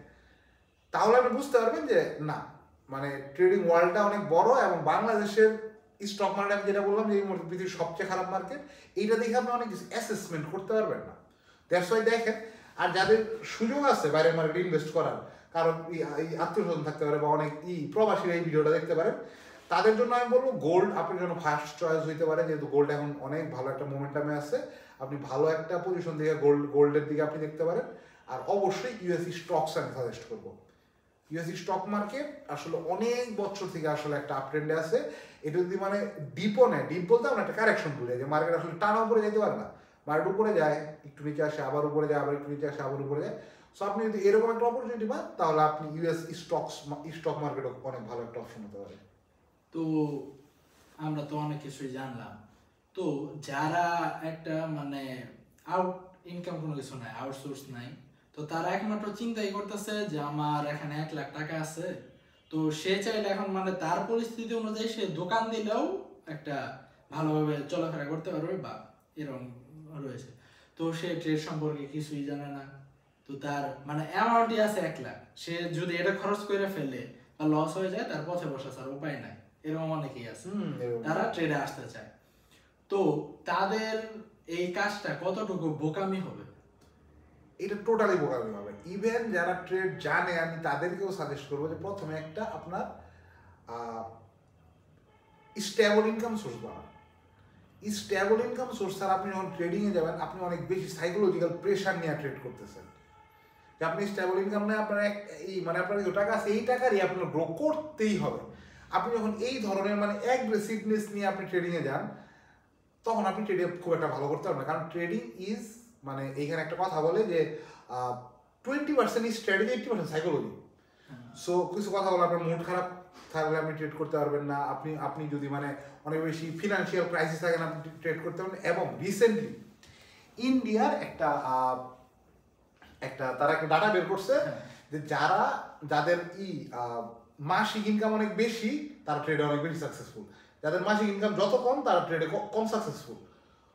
তাহলে আপনি বুঝতে পারবেন যে না মানে ট্রেডিং ওয়ার্ল্ডটা অনেক বড়। এবং বাংলাদেশের স্টক মার্কেট আমি যেটা বললাম যে এই মুহূর্তে পৃথিবীর সবচেয়ে খারাপ মার্কেট, এইটা দেখে আপনি অনেক কিছু অ্যাসেসমেন্ট করতে পারবেন না। দ্যাটস ওয়াই দেখেন। আর যাদের সুযোগ আছে বাইরের মার্কেটে ইনভেস্ট করার, কারণ আত্মীয় স্বজন থাকতে পারে বা অনেক প্রবাসীরা এই ভিডিওটা দেখতে পারেন, তাদের জন্য আমি বলবো গোল্ড আপনার জন্য ফার্স্ট চয়েস হইতে পারে। যেহেতু গোল্ড এখন অনেক ভালো একটা মোমেন্টামে আছে, আপনি ভালো একটা পজিশন থেকে গোল্ডের দিকে আপনি দেখতে পারেন। আর অবশ্যই ইউএসই স্টকস আমি সাজেস্ট করবো। ইউএসই স্টক মার্কেট আসলে অনেক বছর থেকে আসলে একটা আপ ট্রেন্ডে আছে। এটা যদি মানে ডিপও নেয়, ডিপ বলতে আমরা একটা কারেকশন বলি যে মার্কেট আসলে টানা উপরে যেতে পারে না, মার্কেট উপরে যায় একটু নিচে আসে আবার উপরে যায়, আবার একটু নিচে আসে আবার উপরে যায়। সো আপনি যদি এরকম একটা অপরচুনিটি পান, তাহলে আপনি ইউএস স্টক মার্কেটও অনেক ভালো একটা অপশন হতে পারে। তো আমরা তো অনেক কিছুই জানলাম। তো যারা একটা মানে আউট ইনকাম কোনো কিছু নাই, আউটসোর্স নাই, তো তারা একমাত্র চিন্তাই করতেছে যে আমার এখানে 1 লাখ টাকা আছে, তো সে চাইলে এখন মানে তার পরিস্থিতি অনুযায়ী সে দোকান দিলেও একটা ভালোভাবে চলাফেরা করতে পারবে বা এরকম রয়েছে। তো সে ট্রেড সম্পর্কে কিছুই জানে না, তো তার মানে অ্যামাউন্টই আছে 1 লাখ, সে যদি এটা খরচ করে ফেলে বা লস হয়ে যায়, তার পথে বসা ছাড়া উপায় নাই। এরকম অনেকেই আছে তারা ট্রেডে আসতে চায়। তো তাদের এই কাজটা কতটুকু বোকামি হবে? এটা টোটালি বোকামি হবে। ইভেন যারা ট্রেড জানে আমি তাদেরকেও সাজেস্ট করবো যে প্রথমে একটা আপনার স্টেবল ইনকাম সোর্স বানান। স্টেবল ইনকাম সোর্স ছাড়া আপনি যখন ট্রেডিংয়ে যাবেন আপনি অনেক বেশি সাইকোলজিক্যাল প্রেশার নিয়ে ট্রেড করতেছেন, যে আপনি স্টেবল ইনকাম নেই, আপনার মানে আপনার যে টাকা আছে এই টাকারই আপনার গ্রো করতেই হবে। আপনি যখন এই ধরনের মানে অ্যাগ্রেসিভনেস নিয়ে আপনি ট্রেডিংয়ে যান তখন আপনি ট্রেডিং খুব একটা ভালো করতে পারবেন না। কারণ ট্রেডিং ইজ মানে এইখানে একটা কথা বলে যে 20% ইজ স্ট্র্যাটেজি, 80% সাইকোলজি। সো কিছু কথা বলে আপনার মুড খারাপ থাকলে আপনি ট্রেড করতে পারবেন না। আপনি যদি মানে অনেক বেশি ফিনান্সিয়াল ক্রাইসিস থাকেন আপনি ট্রেড করতে পারবেন। এবং রিসেন্টলি ইন্ডিয়ার একটা তারা একটা ডাটা বের করছে যে যাদের মাসিক ইনকাম অনেক বেশি তারা ট্রেডে অনেক বেশি সাকসেসফুল, যাদের মাসিক ইনকাম যত কম তারা ট্রেডে কম সাকসেসফুল।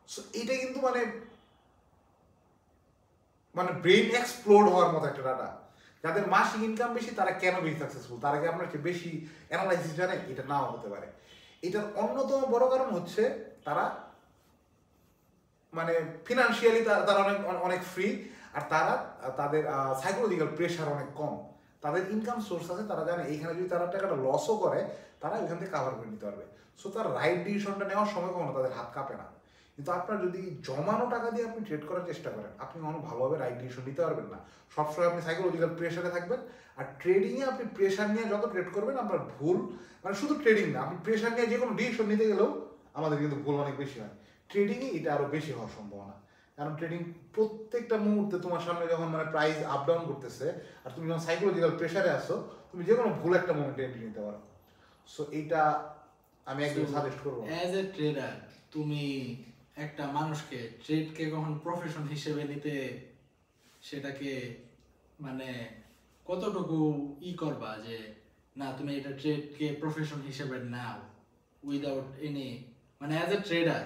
সো এটা কিন্তু মানে ব্রেইন এক্সপ্লোড হওয়ার মতো একটা ডাটা। যাদের মাসিক ইনকাম বেশি তারা কেন বেশি সাকসেসফুল, তারা কি আপনার চেয়ে বেশি অ্যানালাইসিস জানে? এটা নাও হতে পারে। এটার অন্যতম বড় কারণ হচ্ছে তারা মানে ফিনান্সিয়ালি তারা অনেক ফ্রি, আর তাদের সাইকোলজিক্যাল প্রেশার অনেক কম। তাদের ইনকাম সোর্স আছে, তারা জানে এইখানে যদি তারা টাকাটা লসও করে তারা ওইখান থেকে কাভার করে নিতে পারবে। সো তার রাইট ডিসিশনটা নেওয়ার সময় কখনো তাদের হাত কাঁপে না। কিন্তু আপনার যদি জমানো টাকা দিয়ে আপনি ট্রেড করার চেষ্টা করেন আপনি কখনো ভালোভাবে রাইট ডিসিশন নিতে পারবেন না। সবসময় আপনি সাইকোলজিক্যাল প্রেশারে থাকবেন। আর ট্রেডিংয়ে আপনি প্রেশার নিয়ে যত ট্রেড করবেন আপনার ভুল মানে শুধু ট্রেডিং না, আপনি প্রেশার নিয়ে যে কোনো ডিসিশন নিতে গেলেও আমাদের কিন্তু ভুল অনেক বেশি হয়। ট্রেডিংয়ে এটা আরও বেশি হওয়ার সম্ভাবনা। কারণ ট্রেডিং প্রত্যেকটা মুহূর্তে তোমার সামনে যখন মানে প্রাইস আপ ডাউন করতেছে আর তুমি যখন সাইকোলজিক্যাল প্রেশারে আসো তুমি যে কোনো ভুল একটা মোমেন্টে এন্ট্রি নিতে পারো। সো এইটা আমি একদম সাজেস্ট করবো। অ্যাজ এ ট্রেডার তুমি একটা মানুষকে ট্রেডকে কখন প্রফেশন হিসেবে নিতে সেটাকে মানে কতটুকু করবা যে না তুমি এটা ট্রেডকে প্রফেশন হিসেবে নাও উইদাউট এনি মানে অ্যাজ এ ট্রেডার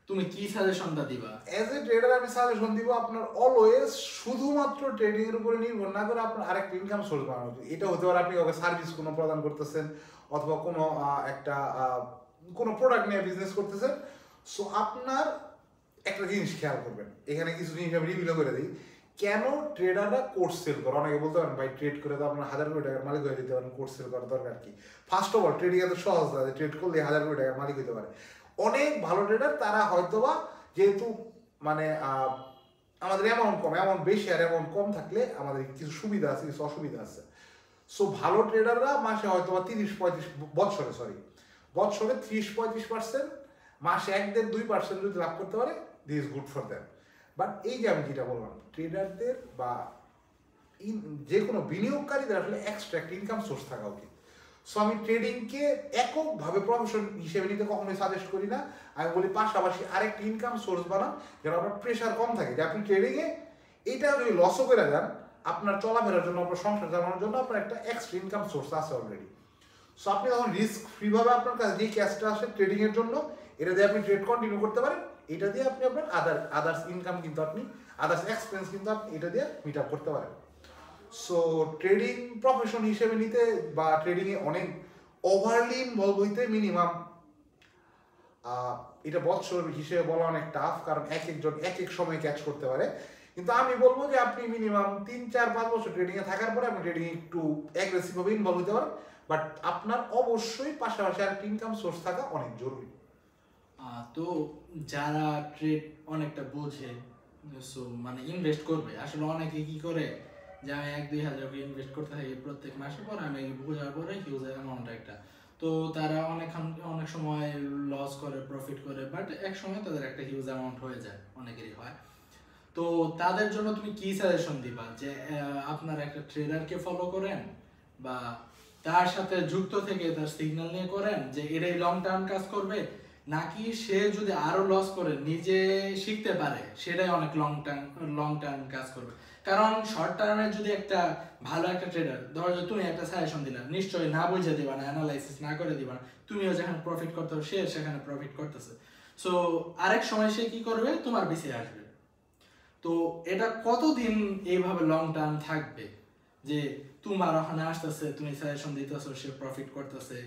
তুমি কি সাজেশনটা দিবা? অ্যাজ এ ট্রেডার আমি সাজেশন দিব আপনার অলওয়েজ শুধুমাত্র ট্রেডিং এর উপরে নির্ভর না করে আপনার আরেকটা ইনকাম সোর্স বানানো উচিত। এটা হতে পারে আপনি ওকে সার্ভিস কোনো প্রদান করতেছেন অথবা কোনো প্রোডাক্ট নিয়ে বিজনেস করতেছেন। সো আপনার একটা জিনিস খেয়াল করবেন, এখানে কিছু জিনিস আমি রিভিউ করে দিই। কেন ট্রেডাররা কোর্স সেল করে? অনেকে বলতে পারেন ভাই ট্রেড করে তো আপনার 1000 কোটি টাকার মালিক হয়ে যেতে পারেন, কোর্স সেল করার দরকার কি? ফার্স্ট অফ অল ট্রেডিং এত সহজ না যে ট্রেড করলে 1000 কোটি টাকার মালিক হতে পারে। অনেক ভালো ট্রেডার তারা হয়তোবা যেহেতু মানে আমাদের অ্যামাউন্ট বেশি আর অ্যামাউন্ট কম থাকলে আমাদের কিছু সুবিধা আছে কিছু অসুবিধা আছে। সো ভালো ট্রেডাররা মাসে হয়তোবা বছরে 30-35%, মাসে 1-2% যদি লাভ করতে পারে this is good for them. But এই যে আমি যেটা বললাম ট্রেডারদের বা যে কোনো বিনিয়োগকারীদের আসলে এক্সট্রা একটা ইনকাম সোর্স থাকা উচিত। সো আমি ট্রেডিংকে এককভাবে প্রফেশন হিসেবে নিতে কখনোই সাজেস্ট করি না। আমি বলি পাশাপাশি আরেকটি ইনকাম সোর্স বানান যেন আপনার প্রেশার কম থাকে, যে আপনি ট্রেডিংয়ে এইটা যদি লসও করে যান আপনার চলাফেরার জন্য আপনার সংসার চালানোর জন্য আপনার একটা এক্সট্রা ইনকাম সোর্স আছে অলরেডি। সো আপনি তখন রিস্ক ফ্রিভাবে আপনার কাছে যেই ক্যাশটা আসে ট্রেডিংয়ের জন্য এটা দিয়ে আপনি ট্রেড কন্টিনিউ করতে পারেন। এটা দিয়ে আপনি আপনার আদার্স ইনকাম কিন্তু আপনি আদার্স এক্সপেন্স কিন্তু আপনি এটা দিয়ে মিট আপ করতে পারেন। সো ট্রেডিং প্রফেশন হিসেবে নিতে বা ট্রেডিংয়ে অনেক ওভারলি ইনভলভ হইতে মিনিমাম এটা বছর হিসেবে বলা অনেক টাফ, কারণ একজন এক এক সময় ক্যাচ করতে পারে। কিন্তু আমি বলবো যে আপনি মিনিমাম 3-4-5 বছর ট্রেডিংয়ে থাকার পরে আপনি ট্রেডিংয়ে একটু অ্যাগ্রেসিভভাবে ইনভলভ হতে পারেন। বাট আপনার অবশ্যই পাশাপাশি আর ইনকাম সোর্স থাকা অনেক জরুরি। তো যারা ট্রেড অনেকটা বোঝে সো মানে ইনভেস্ট করবে, আসলে অনেকে কি করে যে আমি 1-2 হাজার করে ইনভেস্ট করতে থাকি প্রত্যেক মাসে, পর আমি বোঝার পরে হিউজ অ্যামাউন্ট একটা, তো তারা অনেক সময় লস করে প্রফিট করে, বাট এক সময় তাদের একটা হিউজ অ্যামাউন্ট হয়ে যায়, অনেকেরই হয়। তো তাদের জন্য তুমি কি সাজেশন দিবা যে আপনারা একটা ট্রেডারকে ফলো করেন বা তার সাথে যুক্ত থেকে তার সিগন্যাল নিয়ে করেন যে এটাই লং টার্ম কাজ করবে, নাকি সে যদি আরো লস করে নিজে শিখতে পারে সেটাই অনেক লং টার্ম কাজ করবে? কারণ শর্ট টার্মে যদি একটা ভালো একটা ট্রেডার ধরো যে তুমি একটা সাজেশন দিলা, নিশ্চয়ই না বুঝে দিবা না, অ্যানালাইসিস না করে দিবা না, তুমিও যেখানে প্রফিট করতে হবে সে সেখানে প্রফিট করতেছে, সো আরেক সময় সে কি করবে তোমার পিছিয়ে আসবে। তো এটা কতদিন এইভাবে লং টার্ম থাকবে যে তোমার ওখানে আসতেছে তুমি সাজেশন দিতেছো সে প্রফিট করতেছে,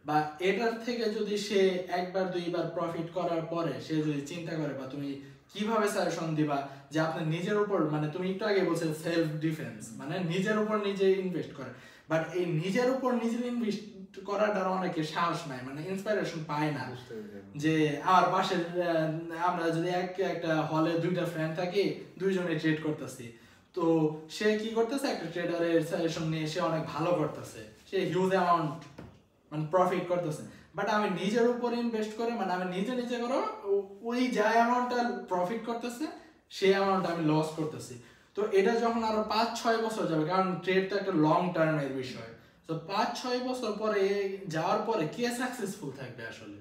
বা এটার থেকে যদি সে 1-2বার প্রফিট করার পরে সে যদি চিন্তা করে বা তুমি কিভাবে সাজেশন দিবা যে আপনি নিজের উপর মানে তুমি একটু আগে বলছো সেলফ ডিফেন্স মানে নিজের উপর নিজে ইনভেস্ট করে বাট এই নিজের উপর নিজে ইনভেস্ট করাটার অনেকে সাহস নাই মানে ইন্সপিরেশন পায় না যে আমার পাশের আমরা যদি একটা হলে দুইটা ফ্রেন্ড থাকি দুইজনে ট্রেড করতেছি তো সে কি করতেছে একটা ট্রেডারের সাজেশন নিয়ে সে অনেক ভালো করতেছে সে হিউজ অ্যামাউন্ট মানে প্রফিট করতেছে বাট আমি নিজের উপর ইনভেস্ট করে মানে আমি নিজে করো ওই যা অ্যামাউন্টটা প্রফিট করতেছে সেই অ্যামাউন্ট আমি লস করতেছি তো এটা যখন আরো 5-6 বছর যাবে কারণ ট্রেড তো একটা লং টার্মের বিষয় তো 5-6 বছর পরে যাওয়ার পরে কে সাকসেসফুল থাকবে আসলে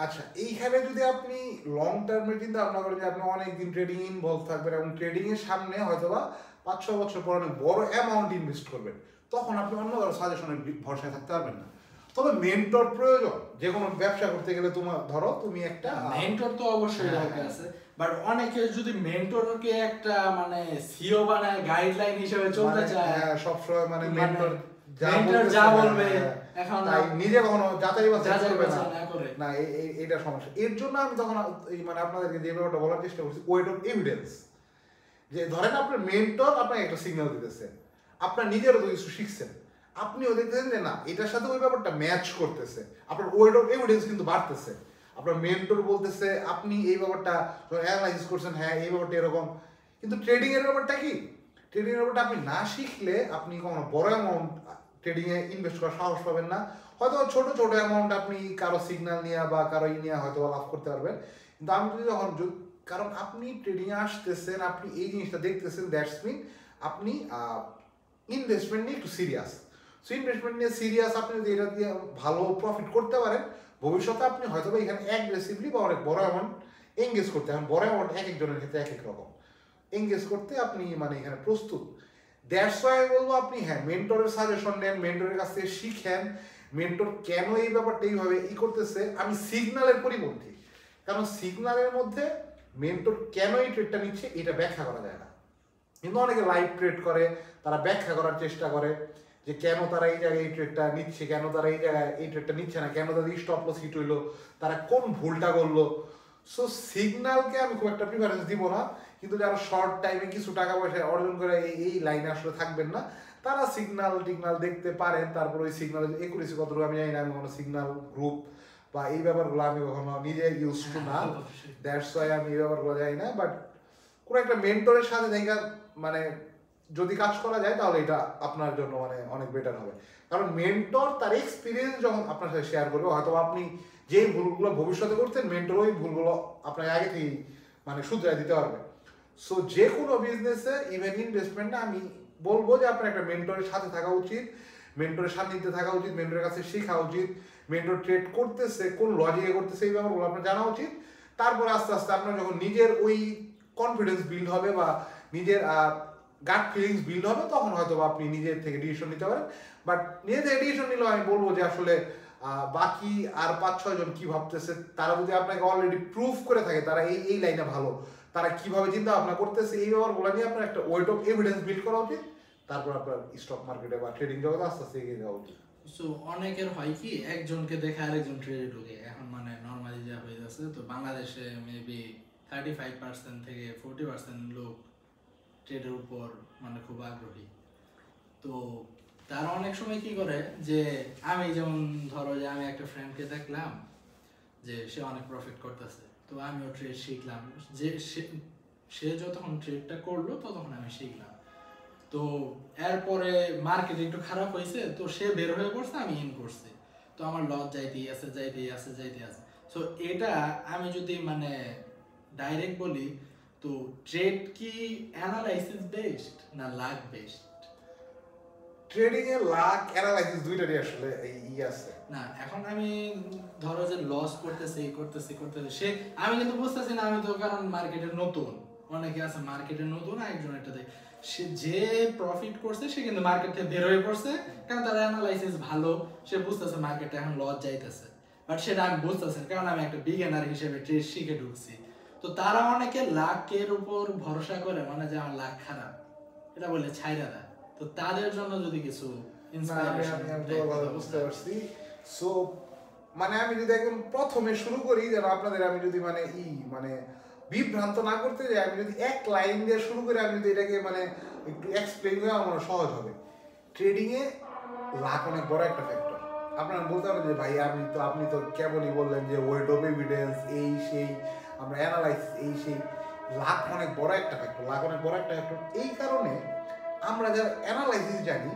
আচ্ছা এইখানে যদি আপনি লং টার্মে চিন্তা ভাবনা করেন যে আপনি অনেকদিন ট্রেডিং ইনভলভ থাকবেন এবং ট্রেডিং এর সামনে হয়তোবা 5-6 বছর পর অনেক বড় অ্যামাউন্ট ইনভেস্ট করবেন তখন আপনি অন্য কারো সাজেশনের ভরসায় থাকতে পারবেন না তবে মেন্টর প্রয়োজন যে কোনো ব্যবসা করতে গেলে তোমার ধরো তুমি একটা মেন্টর তো অবশ্যই দরকার আছে বাট অনেকে যদি মেন্টরকে একটা মানে সিও বানায় গাইডলাইন হিসেবে চলতে চায় সব সময় মানে মেন্টর যা বলবে এখন নিজে কখনো যাচাই বাছাই করবে না না এইটা সমস্যা এর জন্য আমি তখন মানে আপনাদেরকে যে ব্যাপারটা বলার চেষ্টা করছি ওয়েট অফ এভিডেন্স যে ধরেন আপনার মেন্টর আপনাকে একটা সিগন্যাল দিতেছে আপনার নিজেরও তো কিছু শিখছেন আপনিও দেখতেছেন যে না এটার সাথে ওই ব্যাপারটা ম্যাচ করতেছে আপনার ওয়েট অফ এভিডেন্স কিন্তু বাড়তেছে আপনার মেন্টর বলতেছে আপনি এই ব্যাপারটা অ্যানালাইসিস করছেন হ্যাঁ এই ব্যাপারটা এরকম কিন্তু ট্রেডিং এর ব্যাপারটা কি ট্রেডিং এর ব্যাপারটা আপনি না শিখলে আপনি কোনো বড় অ্যামাউন্ট ট্রেডিং এ ইনভেস্ট করার সাহস পাবেন না হয়তো ছোট ছোট অ্যামাউন্ট আপনি কারো সিগন্যাল নিয়ে বা কারো নিয়ে হয়তো লাভ করতে পারবেন কিন্তু আমি যদি যখন কারণ আপনি ট্রেডিং এ আসতেছেন আপনি এই জিনিসটা দেখতেছেন দ্যাটস মিন আপনি ইনভেস্টমেন্ট নিয়ে একটু সিরিয়াস সো ইনভেস্টমেন্ট নিয়ে সিরিয়াস আপনি যদি এটা দিয়ে ভালো প্রফিট করতে পারেন ভবিষ্যতে আপনি হয়তো এখানে অ্যাগ্রেসিভলি বা অনেক বড় অ্যামাউন্ট এঙ্গেজ করতে এখন বড় অ্যামাউন্ট এক একজনের ক্ষেত্রে এক এক রকম এঙ্গেজ করতে আপনি মানে এখানে প্রস্তুত দ্যাটস ওয়াই বলবো আপনি হ্যাঁ মেন্টরের সাজেশন নেন মেন্টরের কাছ থেকে শিখেন মেন্টর কেন এই ব্যাপারটা এইভাবে করতেছে আমি সিগন্যালের পরিপন্থী কারণ সিগন্যালের মধ্যে মেন্টর কেন এই ট্রেডটা নিচ্ছে এটা ব্যাখ্যা করা যায় না কিন্তু অনেকে লাইভ ট্রেড করে তারা ব্যাখ্যা করার চেষ্টা করে যে কেন তারা এই জায়গায় এই ট্রেডটা নিচ্ছে কেন তারা এই জায়গায় এই ট্রেডটা নিচ্ছে না কেন তাদের স্টপ লস হিট হইলো তারা কোন ভুলটা করলো সো সিগন্যালকে আমি খুব একটা প্রিফারেন্স দিব না কিন্তু যারা শর্ট টাইমে কিছু টাকা পয়সা অর্জন করে এই লাইনে আসলে থাকবেন না তারা সিগন্যাল টিগনাল দেখতে পারেন তারপর ওই সিগন্যাল একুরেসি কতটুকু আমি জানি না আমি কোনো সিগন্যাল গ্রুপ বা এই ব্যাপারগুলো আমি কখনো নিজে ইউজ টু না দ্যাটস ওয়াই আমি এই ব্যাপারগুলো জানি না বাট কোনো একটা মেন্টরের সাথে দেখা মানে যদি কাজ করা যায় তাহলে এটা আপনার জন্য মানে অনেক বেটার হবে কারণ মেন্টর তার এক্সপিরিয়েন্স যখন আপনার সাথে শেয়ার করবে হয়তো আপনি যেই ভুলগুলো ভবিষ্যতে করতেন মেন্টর ওই ভুলগুলো আপনাকে আগে থেকেই মানে শুধরাই দিতে পারবে সো যে কোনো বিজনেসে ইভেন ইনভেস্টমেন্টে আমি বলবো যে আপনার একটা মেন্টরের সাথে থাকা উচিত মেন্টরের সান্নিধ্যে থাকা উচিত মেন্টরের কাছে শেখা উচিত মেন্টর ট্রেড করতেছে কোন লজিকে করতেছে এই ব্যাপারগুলো আপনার জানা উচিত তারপরে আস্তে আস্তে আপনার যখন নিজের ওই কনফিডেন্স বিল্ড হবে বা নিজের গাট ফিলিংস বিল্ড হবে তখন হয়তো আপনি নিজের থেকে ডিসিশন নিতে পারেন বাট নিজে থেকে ডিসিশন নিলেও আমি বলবো যে আসলে বাকি আর 5-6 জন কি ভাবতেছে তারা যদি আপনাকে অলরেডি প্রুফ করে থাকে তারা এই লাইনে ভালো তারা কিভাবে চিন্তা ভাবনা করতেছে এই ব্যাপারগুলো নিয়ে আপনার একটা ওয়েট অফ এভিডেন্স বিল্ড করা উচিত তারপর আপনার স্টক মার্কেটে বা ট্রেডিং জগতে আস্তে আস্তে এগিয়ে যাওয়া উচিত সো অনেকের হয় কি একজনকে দেখে আরেকজন ট্রেডে ঢুকে এখন মানে নর্মালি যা হয়ে যাচ্ছে তো বাংলাদেশে মেবি 35% থেকে 40% লোক ট্রেডের উপর মানে খুব আগ্রহী তো তারা অনেক সময় কি করে যে আমি যেমন ধরো যে আমি একটা ফ্রেন্ডকে দেখলাম যে সে অনেক প্রফিট করতেছে তো আমিও ট্রেড শিখলাম যে সে যতক্ষণ ট্রেডটা করলো ততক্ষণ আমি শিখলাম তো এরপরে মার্কেট একটু খারাপ হয়েছে তো সে বের হয়ে পড়ছে আমি ইন করছি তো আমার লস যাইতেই আছে সো এটা আমি যদি মানে ডাইরেক্ট বলি তো ট্রেড কি অ্যানালাইসিস বেসড না লাক বেসড ট্রেডিং এ লাক অ্যানালাইসিস দুইটারই আসলে এই আছে না এখন আমি ধরো যে লস করতেছে সে আমি কিন্তু বুঝতেছি না আমি তো কারণ মার্কেটে নতুন অনেকে আছে মার্কেটে নতুন একজন একটা সে যে প্রফিট করছে সে কিন্তু মার্কেট থেকে বের হয়ে পড়ছে কারণ তার অ্যানালাইসিস ভালো সে বুঝতেছে মার্কেটে এখন লস যাইতেছে বাট সেটা আমি বুঝতেছি কারণ আমি একটা বিগিনার হিসেবে ট্রেড শিখে ঢুকছি তো তারা অনেকে লাকের উপর ভরসা করে মানে যে আমার লাক খারাপ এটা বলে ছাইরা দেয় তো তাদের জন্য যদি কিছু ইন্সপিরেশন বুঝতে পারছি সো মানে আমি যদি একদম প্রথমে শুরু করি যেন আপনাদের আমি যদি মানে মানে বিভ্রান্ত না করতে যে আমি যদি এক লাইন দিয়ে শুরু করে আমি যদি এটাকে মানে একটু এক্সপ্লেন করে আমার মনে সহজ হবে। ট্রেডিংয়ে লাখ অনেক বড় একটা ফ্যাক্টর। আপনারা বলতে পারেন যে ভাই আপনি তো কেবলই বললেন যে ওয়েট অফ এভিডেন্স এই সেই আমরা অ্যানালাইসিস এই সেই, লাখ অনেক বড় একটা ফ্যাক্টর, লাখ অনেক বড় একটা ফ্যাক্টর। এই কারণে আমরা যারা অ্যানালাইসিস জানি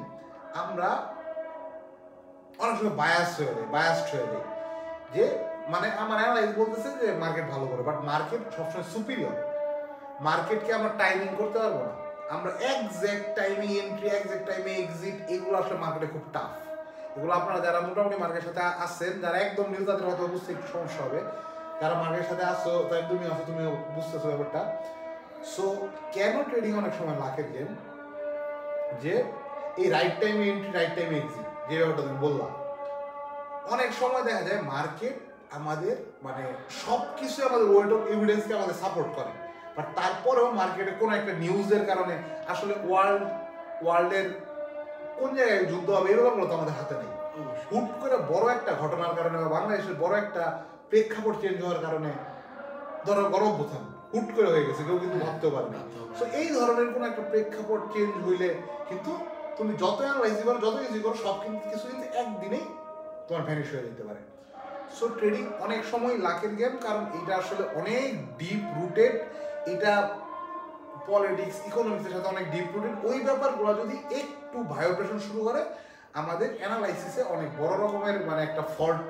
আমরা অনেক সময় বায়াসড হয়ে যায় যে মানে আমার অ্যানালাইজ বলতেছে যে মার্কেট ভালো করে, বাট মার্কেট সবসময় সুপিরিয়র। মার্কেটকে আমরা টাইমিং করতে পারবো না, আমরা একজ্যাক্ট টাইমে এন্ট্রি একজ্যাক্ট টাইমে এক্সিট এগুলো আসলে মার্কেটে খুব টাফ। এগুলো আপনারা যারা মোটামুটি মার্কেটের সাথে আসছেন, যারা একদম নিউ তাদের হয়তো বুঝতে একটু সমস্যা হবে, যারা মার্কেটের সাথে আসছো তাই তুমিও বুঝতেছো ব্যাপারটা। সো কেন ট্রেডিং অনেক সময় লাখের গেম, যে এই রাইট টাইমে এন্ট্রি রাইট টাইমে এক্সিট যে ব্যাপারটা তুমি বললাম। অনেক সময় দেখা যায় মার্কেট আমাদের মানে সব কিছু আমাদের ওয়েট অফ এভিডেন্সকে আমাদের সাপোর্ট করে, বাট তারপরেও মার্কেটে কোনো একটা নিউজের কারণে আসলে ওয়ার্ল্ডের কোন জায়গায় যুদ্ধ হবে এরকম তো আমাদের হাতে নেই। হুট করে বড় একটা ঘটনার কারণে বা বাংলাদেশের বড় একটা প্রেক্ষাপট চেঞ্জ হওয়ার কারণে, ধরো গণঅভ্যুত্থান হুট করে হয়ে গেছে, কেউ কিন্তু ভাবতেও পারে না। তো এই ধরনের কোনো একটা প্রেক্ষাপট চেঞ্জ হইলে কিন্তু তুমি যত অ্যানালাইজ করো যত কিছু করো সব কিছু কিন্তু একদিনেই তোমার ভ্যানিশ হয়ে যেতে পারে। সো ট্রেডিং অনেক সময় লাকের গেম, কারণ এটা আসলে অনেক ডিপ রুটেড, এটা পলিটিক্স ইকোনমিক্সের সাথে অনেক ডিপ রুটেড। ওই ব্যাপারগুলো যদি একটু ভায়োব্রেশন শুরু করে আমাদের অ্যানালাইসিসে অনেক বড় রকমের মানে একটা ফল্ট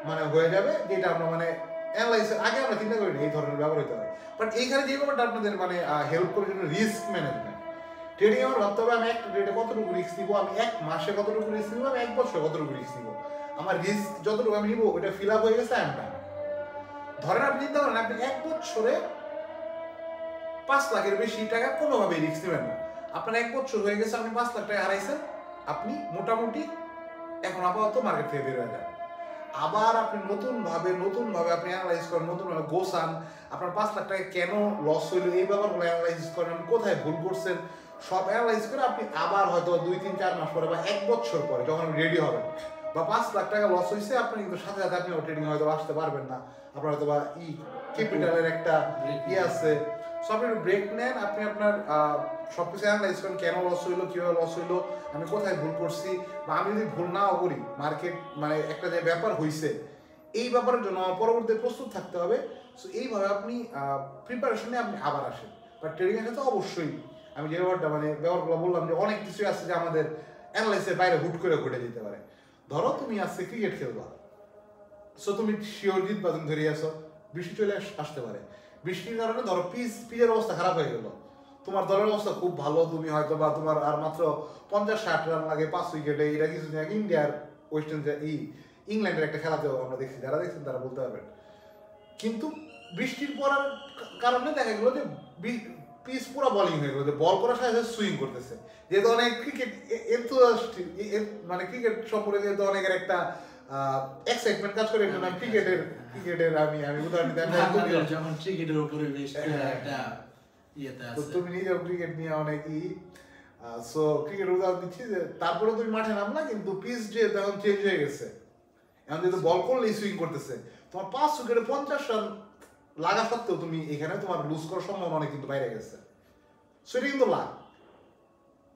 মানে হয়ে যাবে, যেটা আমরা মানে অ্যানালাইসিস আগে আমরা চিন্তা করি না এই ধরনের ব্যবহার হতে পারে। বাট এইখানে যে ব্যাপারটা আপনাদের মানে হেল্প করে সেটা রিস্ক ম্যানেজমেন্ট। ট্রেডিং আমার ভাবতে হবে আমি একটা ট্রেডে কতটুকু রিস্ক নিবো, আমি এক মাসে কতটুকু রিস্ক নিবো, আমি এক বছরে কতটুকু রিস্ক নিবো, আমার রিস্ক যতটুকু আমি নিবো ওইটা ফিল আপ হয়ে গেছে আমি ধরেন আপনি চিন্তা করেন আপনি এক বছরে 5 লাখের বেশি টাকা কোনোভাবেই রিস্ক নেবেন না। আপনার এক বছর হয়ে গেছে, আপনি 5 লাখ টাকা হারাইছেন, আপনি মোটামুটি এখন আপাতত মার্কেট থেকে বের হয়ে যান। আবার আপনি নতুনভাবে আপনি অ্যানালাইজ করেন, নতুনভাবে গোছান, আপনার 5 লাখ টাকা কেন লস হইলো এই ব্যাপারগুলো অ্যানালাইজ করেন, কোথায় ভুল করছেন সব অ্যানালাইজ করে আপনি আবার হয়তো 2-3-4 মাস পরে বা 1 বছর পরে যখন আপনি রেডি হবেন বা 5 লাখ টাকা লস হয়েছে, আপনি কিন্তু সাথে সাথে আপনি ট্রেডিং হয়তো আসতে পারবেন না, আপনার হয়তো বা ক্যাপিটালের একটা আছে। সো আপনি ব্রেক নেন, আপনি আপনার সবকিছু অ্যানালাইজ করেন, কেন লস হইলো, কীভাবে লস হইলো, আমি কোথায় ভুল করছি, বা আমি যদি ভুল নাও করি মার্কেট মানে একটা যে ব্যাপার হয়েছে এই ব্যাপারের জন্য পরবর্তীতে প্রস্তুত থাকতে হবে। সো এইভাবে আপনি প্রিপারেশন নিয়ে আপনি আবার আসেন। বাট ট্রেডিংয়ের সাথে অবশ্যই আমি যে ব্যাপারগুলো বললাম যে অনেক কিছুই আছে যে আমাদের অ্যানালাইসের বাইরে হুট করে ঘটে যেতে পারে। ধরো তুমি আজকে ক্রিকেট খেলবা, সো তুমি শিওর জিতবা, তুমি ধরে আসো, বৃষ্টি চলে আসতে পারে, বৃষ্টির কারণে ধরো পিচের অবস্থা খারাপ হয়ে গেল, তোমার দলের অবস্থা খুব ভালো, তুমি হয়তো বা তোমার আর মাত্র 50-60 রান লাগে 5 উইকেটে। এটা কিছুদিন আগে ইন্ডিয়ার ইংল্যান্ডের একটা খেলাতেও আমরা দেখছি, যারা দেখছেন তারা বলতে পারবেন। কিন্তু বৃষ্টির পড়ার কারণে দেখা গেলো যে পিচ পুরো বোলিং হয়ে গেলো, যে বল করার সাথে সাথে সুইং করতেছে। যেহেতু অনেক ক্রিকেট মানে ক্রিকেট সম্পর্কে যেহেতু অনেকের একটা এক্সাইটমেন্ট কাজ করে, আমি ক্রিকেটের আমি উদাহরণ দিই, যখন ক্রিকেটের উপরে বেশ একটা ইয়েতে আছে, তুমি নিজেও ক্রিকেট নিয়ে অনেকই সো ক্রিকেট উদাহরণ দিচ্ছি যে তারপরে তুমি মাঠে নামলা, কিন্তু পিচ যে তখন চেঞ্জ হয়ে গেছে, এখন যেহেতু বল করলেই সুইং করতেছে, তোমার 5 উইকেটে 50 রান লাগা সত্ত্বেও তুমি এখানে তোমার লুজ করার সম্ভাবনা অনেক কিন্তু বাইরে গেছে। সো এটা কিন্তু লাভ।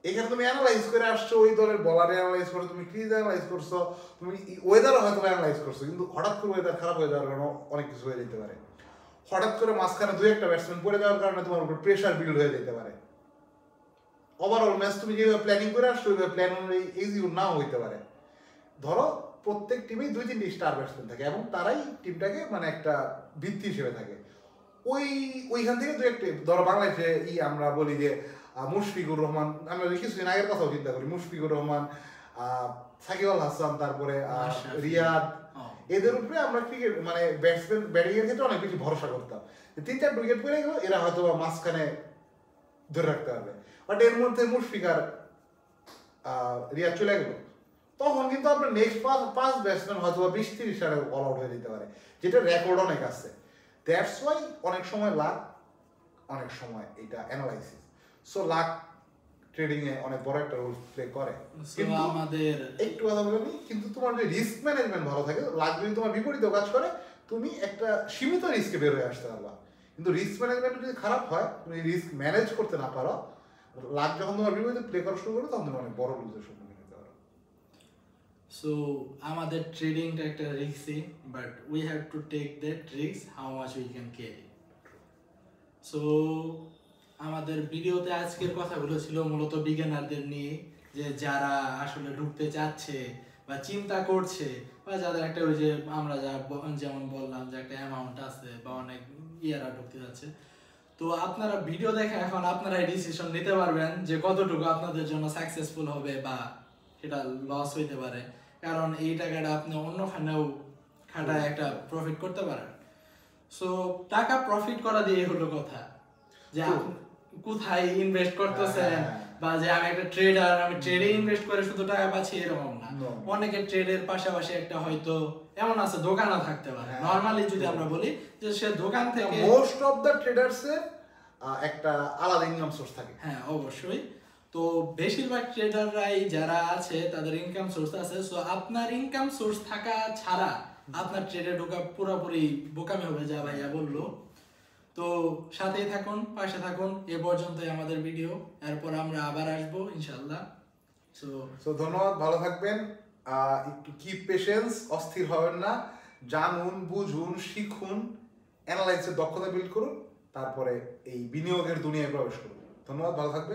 এখানে তুমি অ্যানালাইজ করে আসছো, ওই দলের বলারে অ্যানালাইজ করছো, তুমি ক্রিজ অ্যানালাইজ করছো, তুমি ওয়েদারও হয়তো অ্যানালাইজ করছো, কিন্তু হঠাৎ করে ওয়েদার খারাপ হয়ে যাওয়ার কারণে অনেক কিছু হয়ে যেতে পারে। হঠাৎ করে মাঝখানে 2-1টা ব্যাটসম্যান পড়ে যাওয়ার কারণে তোমার উপর প্রেশার বিল্ড হয়ে যেতে পারে। ওভারঅল ম্যাচ তুমি যেভাবে প্ল্যানিং করে আসছো ওইভাবে প্ল্যান অনুযায়ী এক্সিকিউট নাও হইতে পারে। ধরো প্রত্যেক টিমেই 2-3টি স্টার ব্যাটসম্যান থাকে এবং তারাই টিমটাকে মানে একটা ভিত্তি হিসেবে থাকে। ওইখান থেকে 2-1টি ধরো বাংলাদেশে আমরা বলি যে মুশফিকুর রহমান, আমরা কিছুদিন আগের কথাও চিন্তা করি, মুশফিকুর রহমান, সাকিব আল হাসান, তারপরে রিয়াদ, এদের উপরে আমরা ক্রিকেট মানে ব্যাটসম্যান ব্যাটিং এর ক্ষেত্রে অনেক বেশি ভরসা করতাম। 3-4 উইকেট পড়ে গেল, এরা হয়তো মাঝখানে ধরে রাখতে পারবে, বাট এর মধ্যে মুশফিক আর রিয়াদ চলে গেল, তখন কিন্তু আপনার নেক্সট 5 ব্যাটসম্যান হয়তো 20-30 রানে অল আউট হয়ে যেতে পারে, যেটা রেকর্ড অনেক আছে। দ্যাটস ওয়াই অনেক সময় লাক, অনেক সময় এটা অ্যানালাইসিস। সো লাক ট্রেডিং এ অনেক বড় একটা রোল প্লে করে। কিন্তু আমাদের একটু কথা বলে নি, কিন্তু তোমার যে রিস্ক ম্যানেজমেন্ট ভালো থাকে, লাক যদি তোমার বিপরীতেও কাজ করে, তুমি একটা সীমিত রিস্কে বের হয়ে আসতে পারবা। কিন্তু রিস্ক ম্যানেজমেন্ট যদি খারাপ হয়, তুমি রিস্ক ম্যানেজ করতে না পারো, লাখ যখন তোমার বিপরীতে প্লে করা শুরু করো তখন তুমি অনেক বড় লুজের সম্মুখীন হতে পারো। সো আমাদের ট্রেডিংটা একটা রিস্কই, but we have to take that risk how much we can carry. So আমাদের ভিডিওতে আজকের কথাগুলো ছিল মূলত বিগিনারদের নিয়ে, যে যারা আসলে ঢুকতে চাচ্ছে বা চিন্তা করছে, বা যাদের একটা ওই যে আমরা যেমন বললাম যে একটা অ্যামাউন্ট আছে বা অনেক ইয়ারা ঢুকতে যাচ্ছে। তো আপনারা ভিডিও দেখে এখন আপনারা ডিসিশন নিতে পারবেন যে কতটুকু আপনাদের জন্য সাকসেসফুল হবে বা সেটা লস হইতে পারে, কারণ এই টাকাটা আপনি অন্যখানেও খাটায় একটা প্রফিট করতে পারেন। সো টাকা প্রফিট করা দিয়ে হলো কথা, যে আপনি কোথায় ইনভেস্ট করতেছেন, বা যে আমি একটা ট্রেডার, আমি ট্রেডে ইনভেস্ট করে শুধু টাকা পাচ্ছি এরকম না। অনেকে ট্রেডের পাশাপাশি একটা হয়তো এমন আছে দোকানও থাকতে পারে। নরমালি যদি আমরা বলি যে সে দোকান থেকে, মোস্ট অফ দ্য ট্রেডার্স এর একটা আলাদা ইনকাম সোর্স থাকে। হ্যাঁ অবশ্যই। তো বেশিরভাগ ট্রেডাররাই যারা আছে তাদের ইনকাম সোর্স আছে। সো আপনার ইনকাম সোর্স থাকা ছাড়া আপনার ট্রেডে ঢোকা পুরোপুরি বোকামি হবে, যা ভাইয়া বললো। তো সাথেই থাকুন, পাশে থাকুন। এ পর্যন্তই আমাদের ভিডিও, এরপর আমরা আবার আসবো ইনশাআল্লাহ। সো ধন্যবাদ, ভালো থাকবেন। একটু কিপ পেশেন্স, অস্থির হবেন না, জানুন, বুঝুন, শিখুন, অ্যানালাইসিসের দক্ষতা বিল্ড করুন, তারপরে এই বিনিয়োগের দুনিয়ায় প্রবেশ করুন। ধন্যবাদ, ভালো থাকবেন।